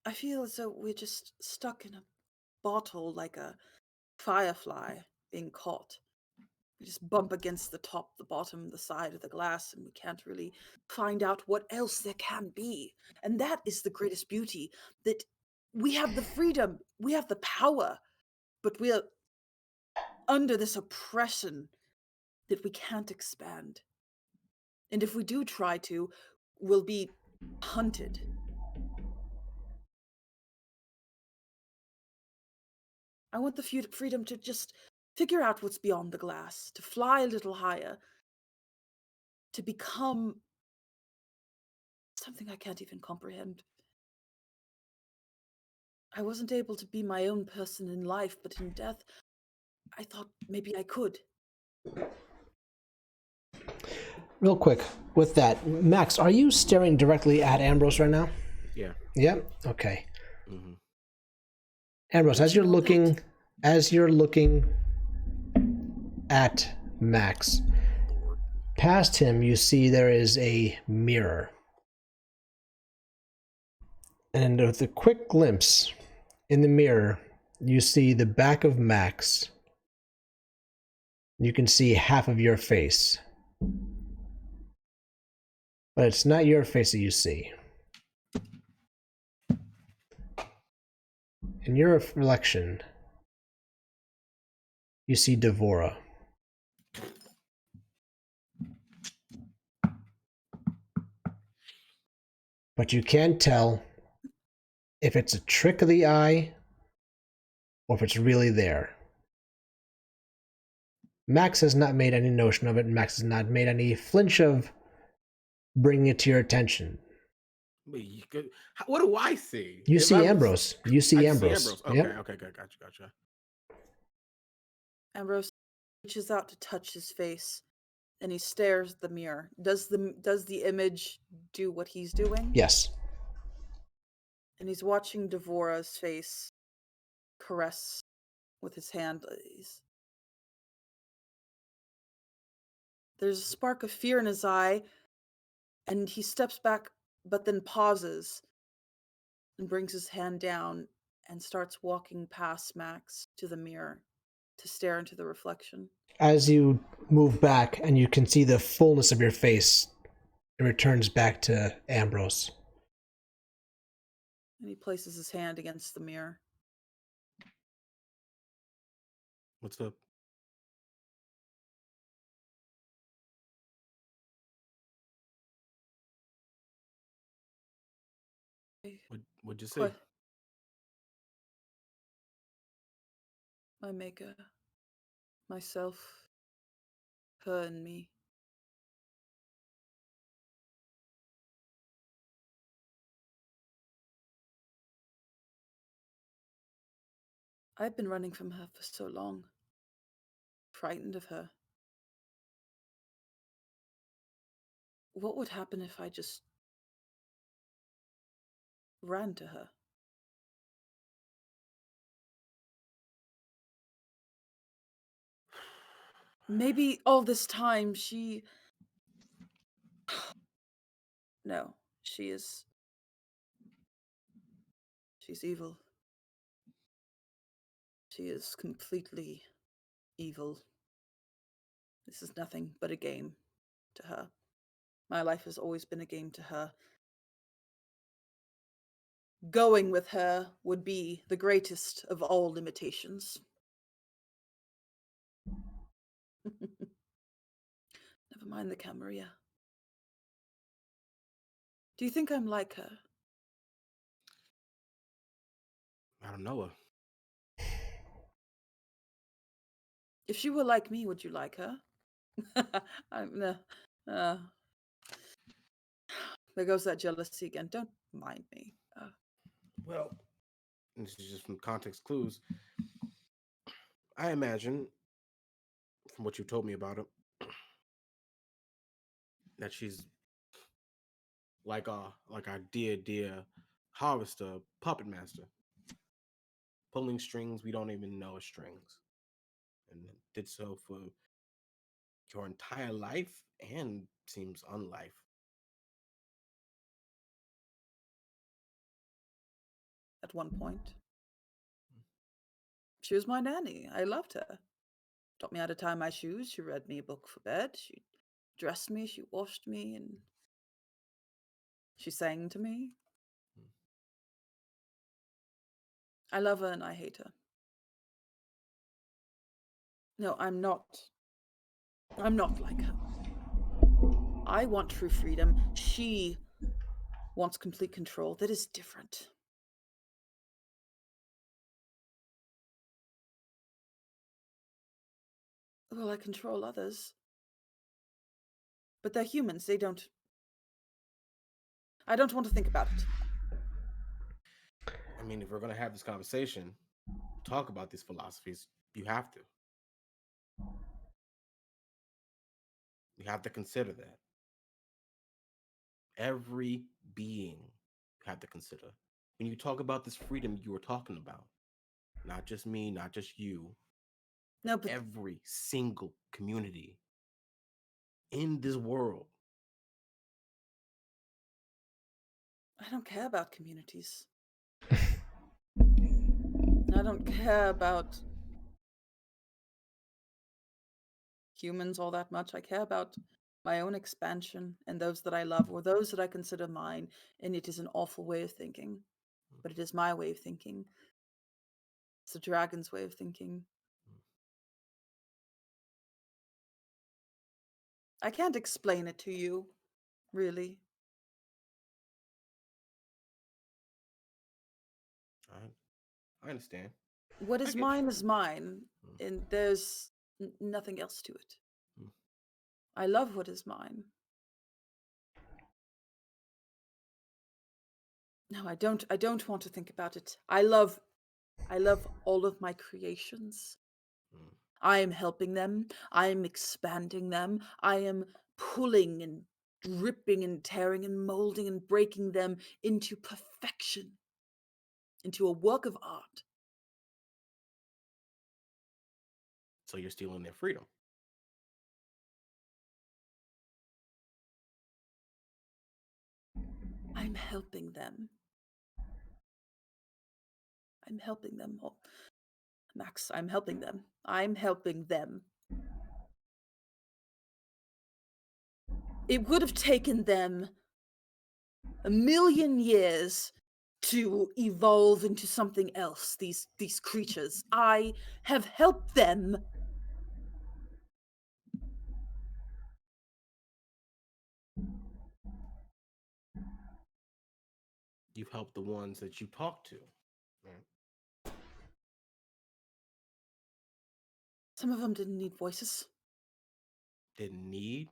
I feel as though we're just stuck in a bottle like a firefly being caught. We just bump against the top, the bottom, the side of the glass, and we can't really find out what else there can be. And that is the greatest beauty, that we have the freedom, we have the power, but we're under this oppression that we can't expand. And if we do try to, we'll be hunted. I want the freedom to just figure out what's beyond the glass, to fly a little higher, to become something I can't even comprehend. I wasn't able to be my own person in life, but in death, I thought maybe I could. Real quick, with that, Max, are you staring directly at Ambrose right now? Yeah. Yeah? Okay. Mm-hmm. Ambrose, as you you're know looking at Max, Lord. past him you see there is a mirror. And with a quick glimpse in the mirror, you see the back of Max. You can see half of your face. But it's not your face that you see. In your reflection, you see Devora. But you can't tell if it's a trick of the eye or if it's really there. Max has not made any notion of it. Max has not made any flinch of bringing it to your attention. But what do I see? You If see I'm- Ambrose. You see I Ambrose. See Ambrose. Okay, Yep. okay, good. Gotcha. Ambrose reaches out to touch his face, and he stares at the mirror. Does the image do what he's doing? Yes. And he's watching Devora's face caress with his hand. There's a spark of fear in his eye, and he steps back, but then pauses and brings his hand down and starts walking past Max to the mirror to stare into the reflection. As you move back and you can see the fullness of your face, it returns back to Ambrose. And he places his hand against the mirror. What's up? What'd you say? What? My maker, myself, her and me. I've been running from her for so long. Frightened of her. What would happen if I just ran to her? Maybe all this time she... No, she's evil. She is completely evil. This is nothing but a game to her. My life has always been a game to her. Going with her would be the greatest of all limitations. Never mind the Camarilla. Do you think I'm like her? I don't know her. If she were like me, would you like her? No. There goes that jealousy again. Don't mind me. Well, and this is just from context clues. I imagine, from what you told me about her, that she's like our dear harvester, puppet master, pulling strings we don't even know are strings, and did so for your entire life and seems unlife. At one point, she was my nanny. I loved her. Taught me how to tie my shoes. She read me a book for bed. She dressed me. She washed me, and she sang to me. I love her and I hate her. No, I'm not. I'm not like her. I want true freedom. She wants complete control. That is different. Well, I control others. But they're humans. They don't... I don't want to think about it. I mean, if we're going to have this conversation, talk about these philosophies, you have to. You have to consider that. Every being you have to consider. When you talk about this freedom you were talking about, not just me, not just you, No, but every single community in this world. I don't care about communities. I don't care about humans all that much. I care about my own expansion and those that I love or those that I consider mine. And it is an awful way of thinking, but it is my way of thinking. It's a dragon's way of thinking. I can't explain it to you, really. I understand. What I is get mine you. is mine, and there's nothing else to it. Mm. I love what is mine. No, I don't want to think about it. I love all of my creations. Mm. I am helping them. I am expanding them. I am pulling and ripping and tearing and molding and breaking them into perfection, into a work of art. So you're stealing their freedom. I'm helping them. I'm helping them. Oh, Max, I'm helping them. I'm helping them. It would have taken them 1,000,000 years to evolve into something else, these creatures. I have helped them. You've helped the ones that you talk to. Right? Some of them didn't need voices. Didn't need.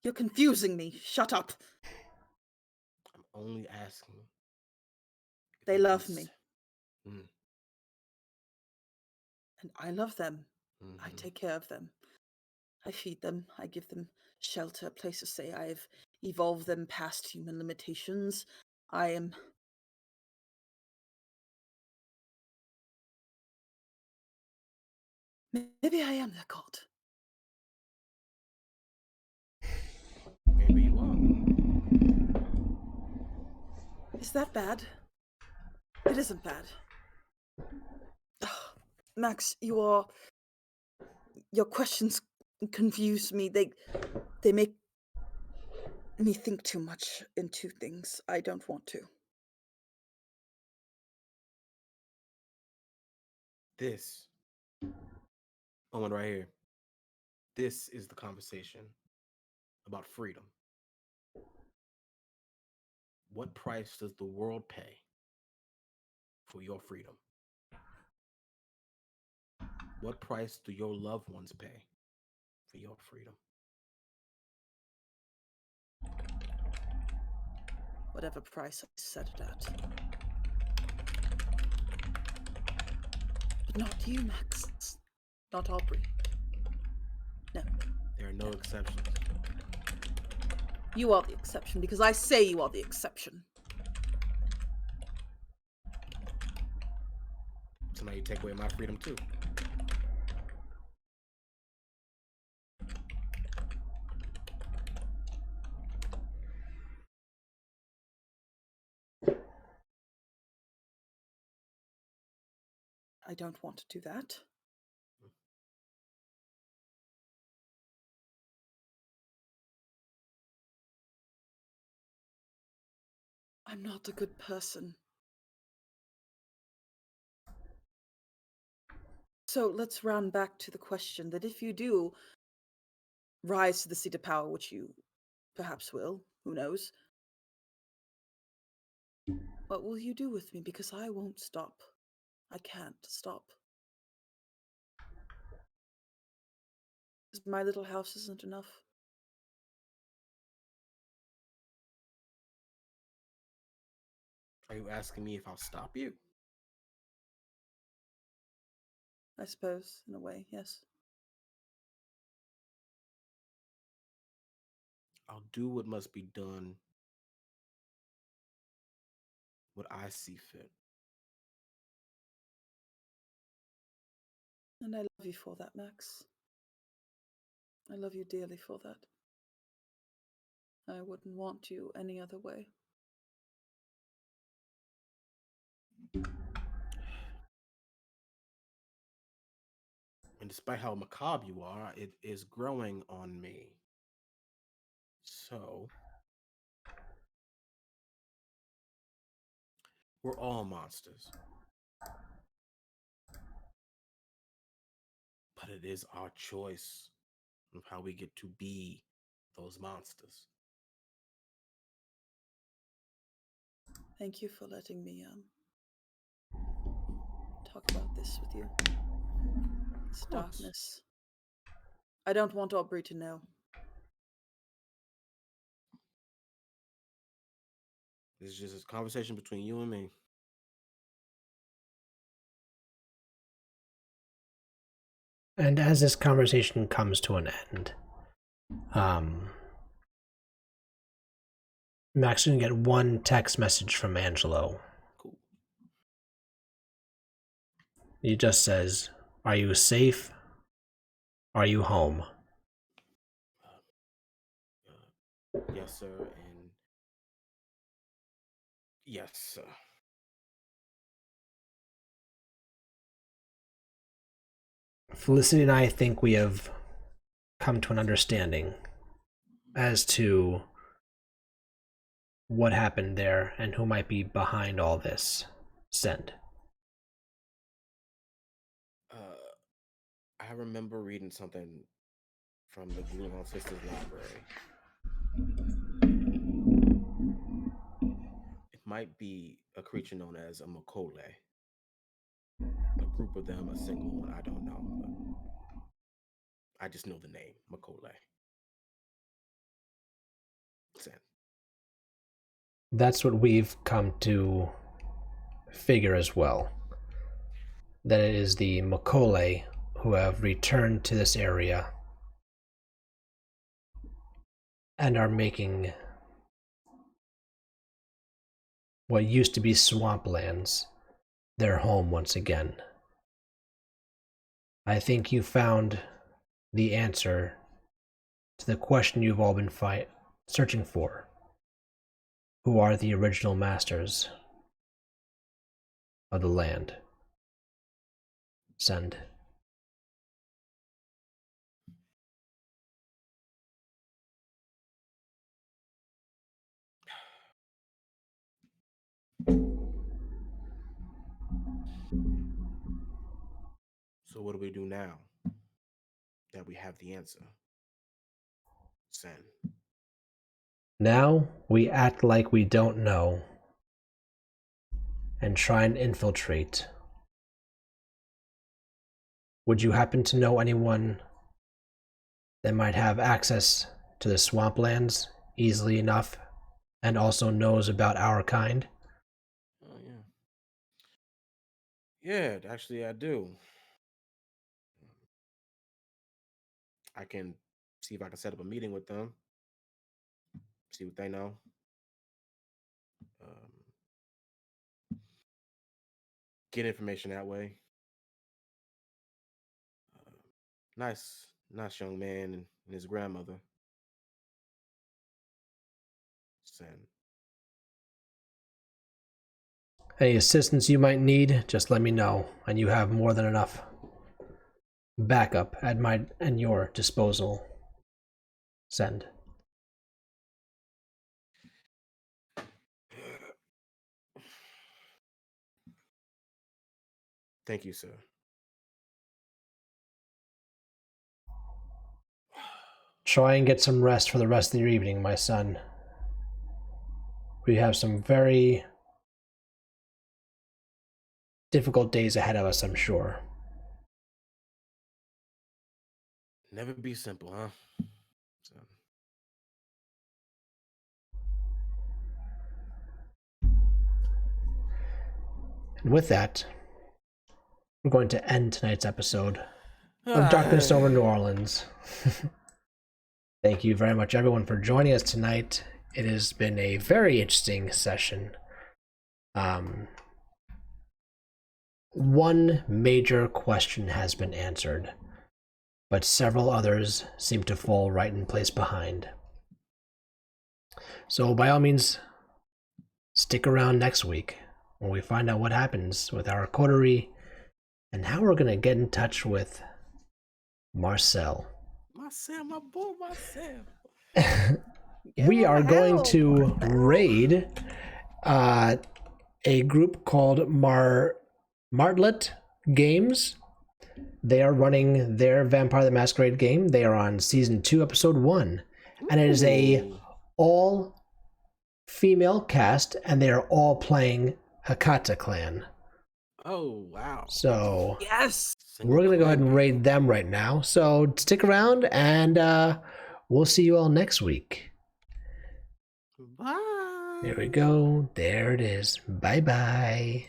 You're confusing me. Shut up. only asking. if They you love can me, s- Mm, and I love them. I mhm. take care of them. I feed them. I give them shelter, a place to stay. I've evolved them past human limitations. I am. Maybe I am their god. Maybe you are. Is that bad? It isn't bad. Ugh, Max, your questions confuse me. They make me think too much into things I don't want to. This moment right here. This is the conversation about freedom. What price does the world pay for your freedom? What price do your loved ones pay for your freedom? Whatever price I set it at. But not you, Max. Not Aubrey. No. There are no exceptions. You are the exception because I say you are the exception. So now you take away my freedom too. I don't want to do that. I'm not a good person. So let's round back to the question that if you do rise to the seat of power, which you perhaps will, who knows, what will you do with me? Because I won't stop. I can't stop. Because my little house isn't enough. Are you asking me if I'll stop you? I suppose, in a way, yes. I'll do what must be done, what I see fit. And I love you for that, Max. I love you dearly for that. I wouldn't want you any other way. And despite how macabre you are, it is growing on me. So, we're all monsters. But it is our choice of how we get to be those monsters. Thank you for letting me talk about this with you. It's darkness. I don't want Aubrey to know. This is just a conversation between you and me. And as this conversation comes to an end, Max can get one text message from Angelo. Cool. He just says, "Are you safe? Are you home?" Yes, sir. And yes, sir. Felicity and I think we have come to an understanding as to what happened there and who might be behind all this. Send. I remember reading something from the Gulliver Sisters library. It might be a creature known as a Makole. A group of them, a single one, I don't know. But I just know the name, Makole. Send. That's what we've come to figure as well. That it is the Makole who have returned to this area and are making what used to be swamplands their home once again. I think you found the answer to the question you've all been searching for. Who are the original masters of the land? Send. So what do we do now that we have the answer? Send. Now we act like we don't know and try and infiltrate. Would you happen to know anyone that might have access to the swamplands easily enough and also knows about our kind? Oh yeah. Yeah, actually I do. I can see if I can set up a meeting with them. See what they know. Get information that way. Nice young man and his grandmother. Send. Any assistance you might need, just let me know, and you have more than enough backup at your disposal. Send. Thank you, sir. Try and get some rest for the rest of your evening, my son. We have some very difficult days ahead of us, I'm sure. Never be simple, huh? So. And with that, we're going to end tonight's episode of Darkness Over New Orleans. Thank you very much, everyone, for joining us tonight. It has been a very interesting session. One major question has been answered, but several others seem to fall right in place behind. So by all means, stick around next week when we find out what happens with our coterie and how we're going to get in touch with Marcel. Marcel, my boy, Marcel. We are going to raid a group called Martlet Games. They are running their Vampire the Masquerade game. They are on season 2, episode 1, and it is a all-female cast, and they are all playing Hakata Clan. Oh wow! So Yes, we're gonna go ahead and raid them right now. So stick around, and we'll see you all next week. Bye. There we go. There it is. Bye bye.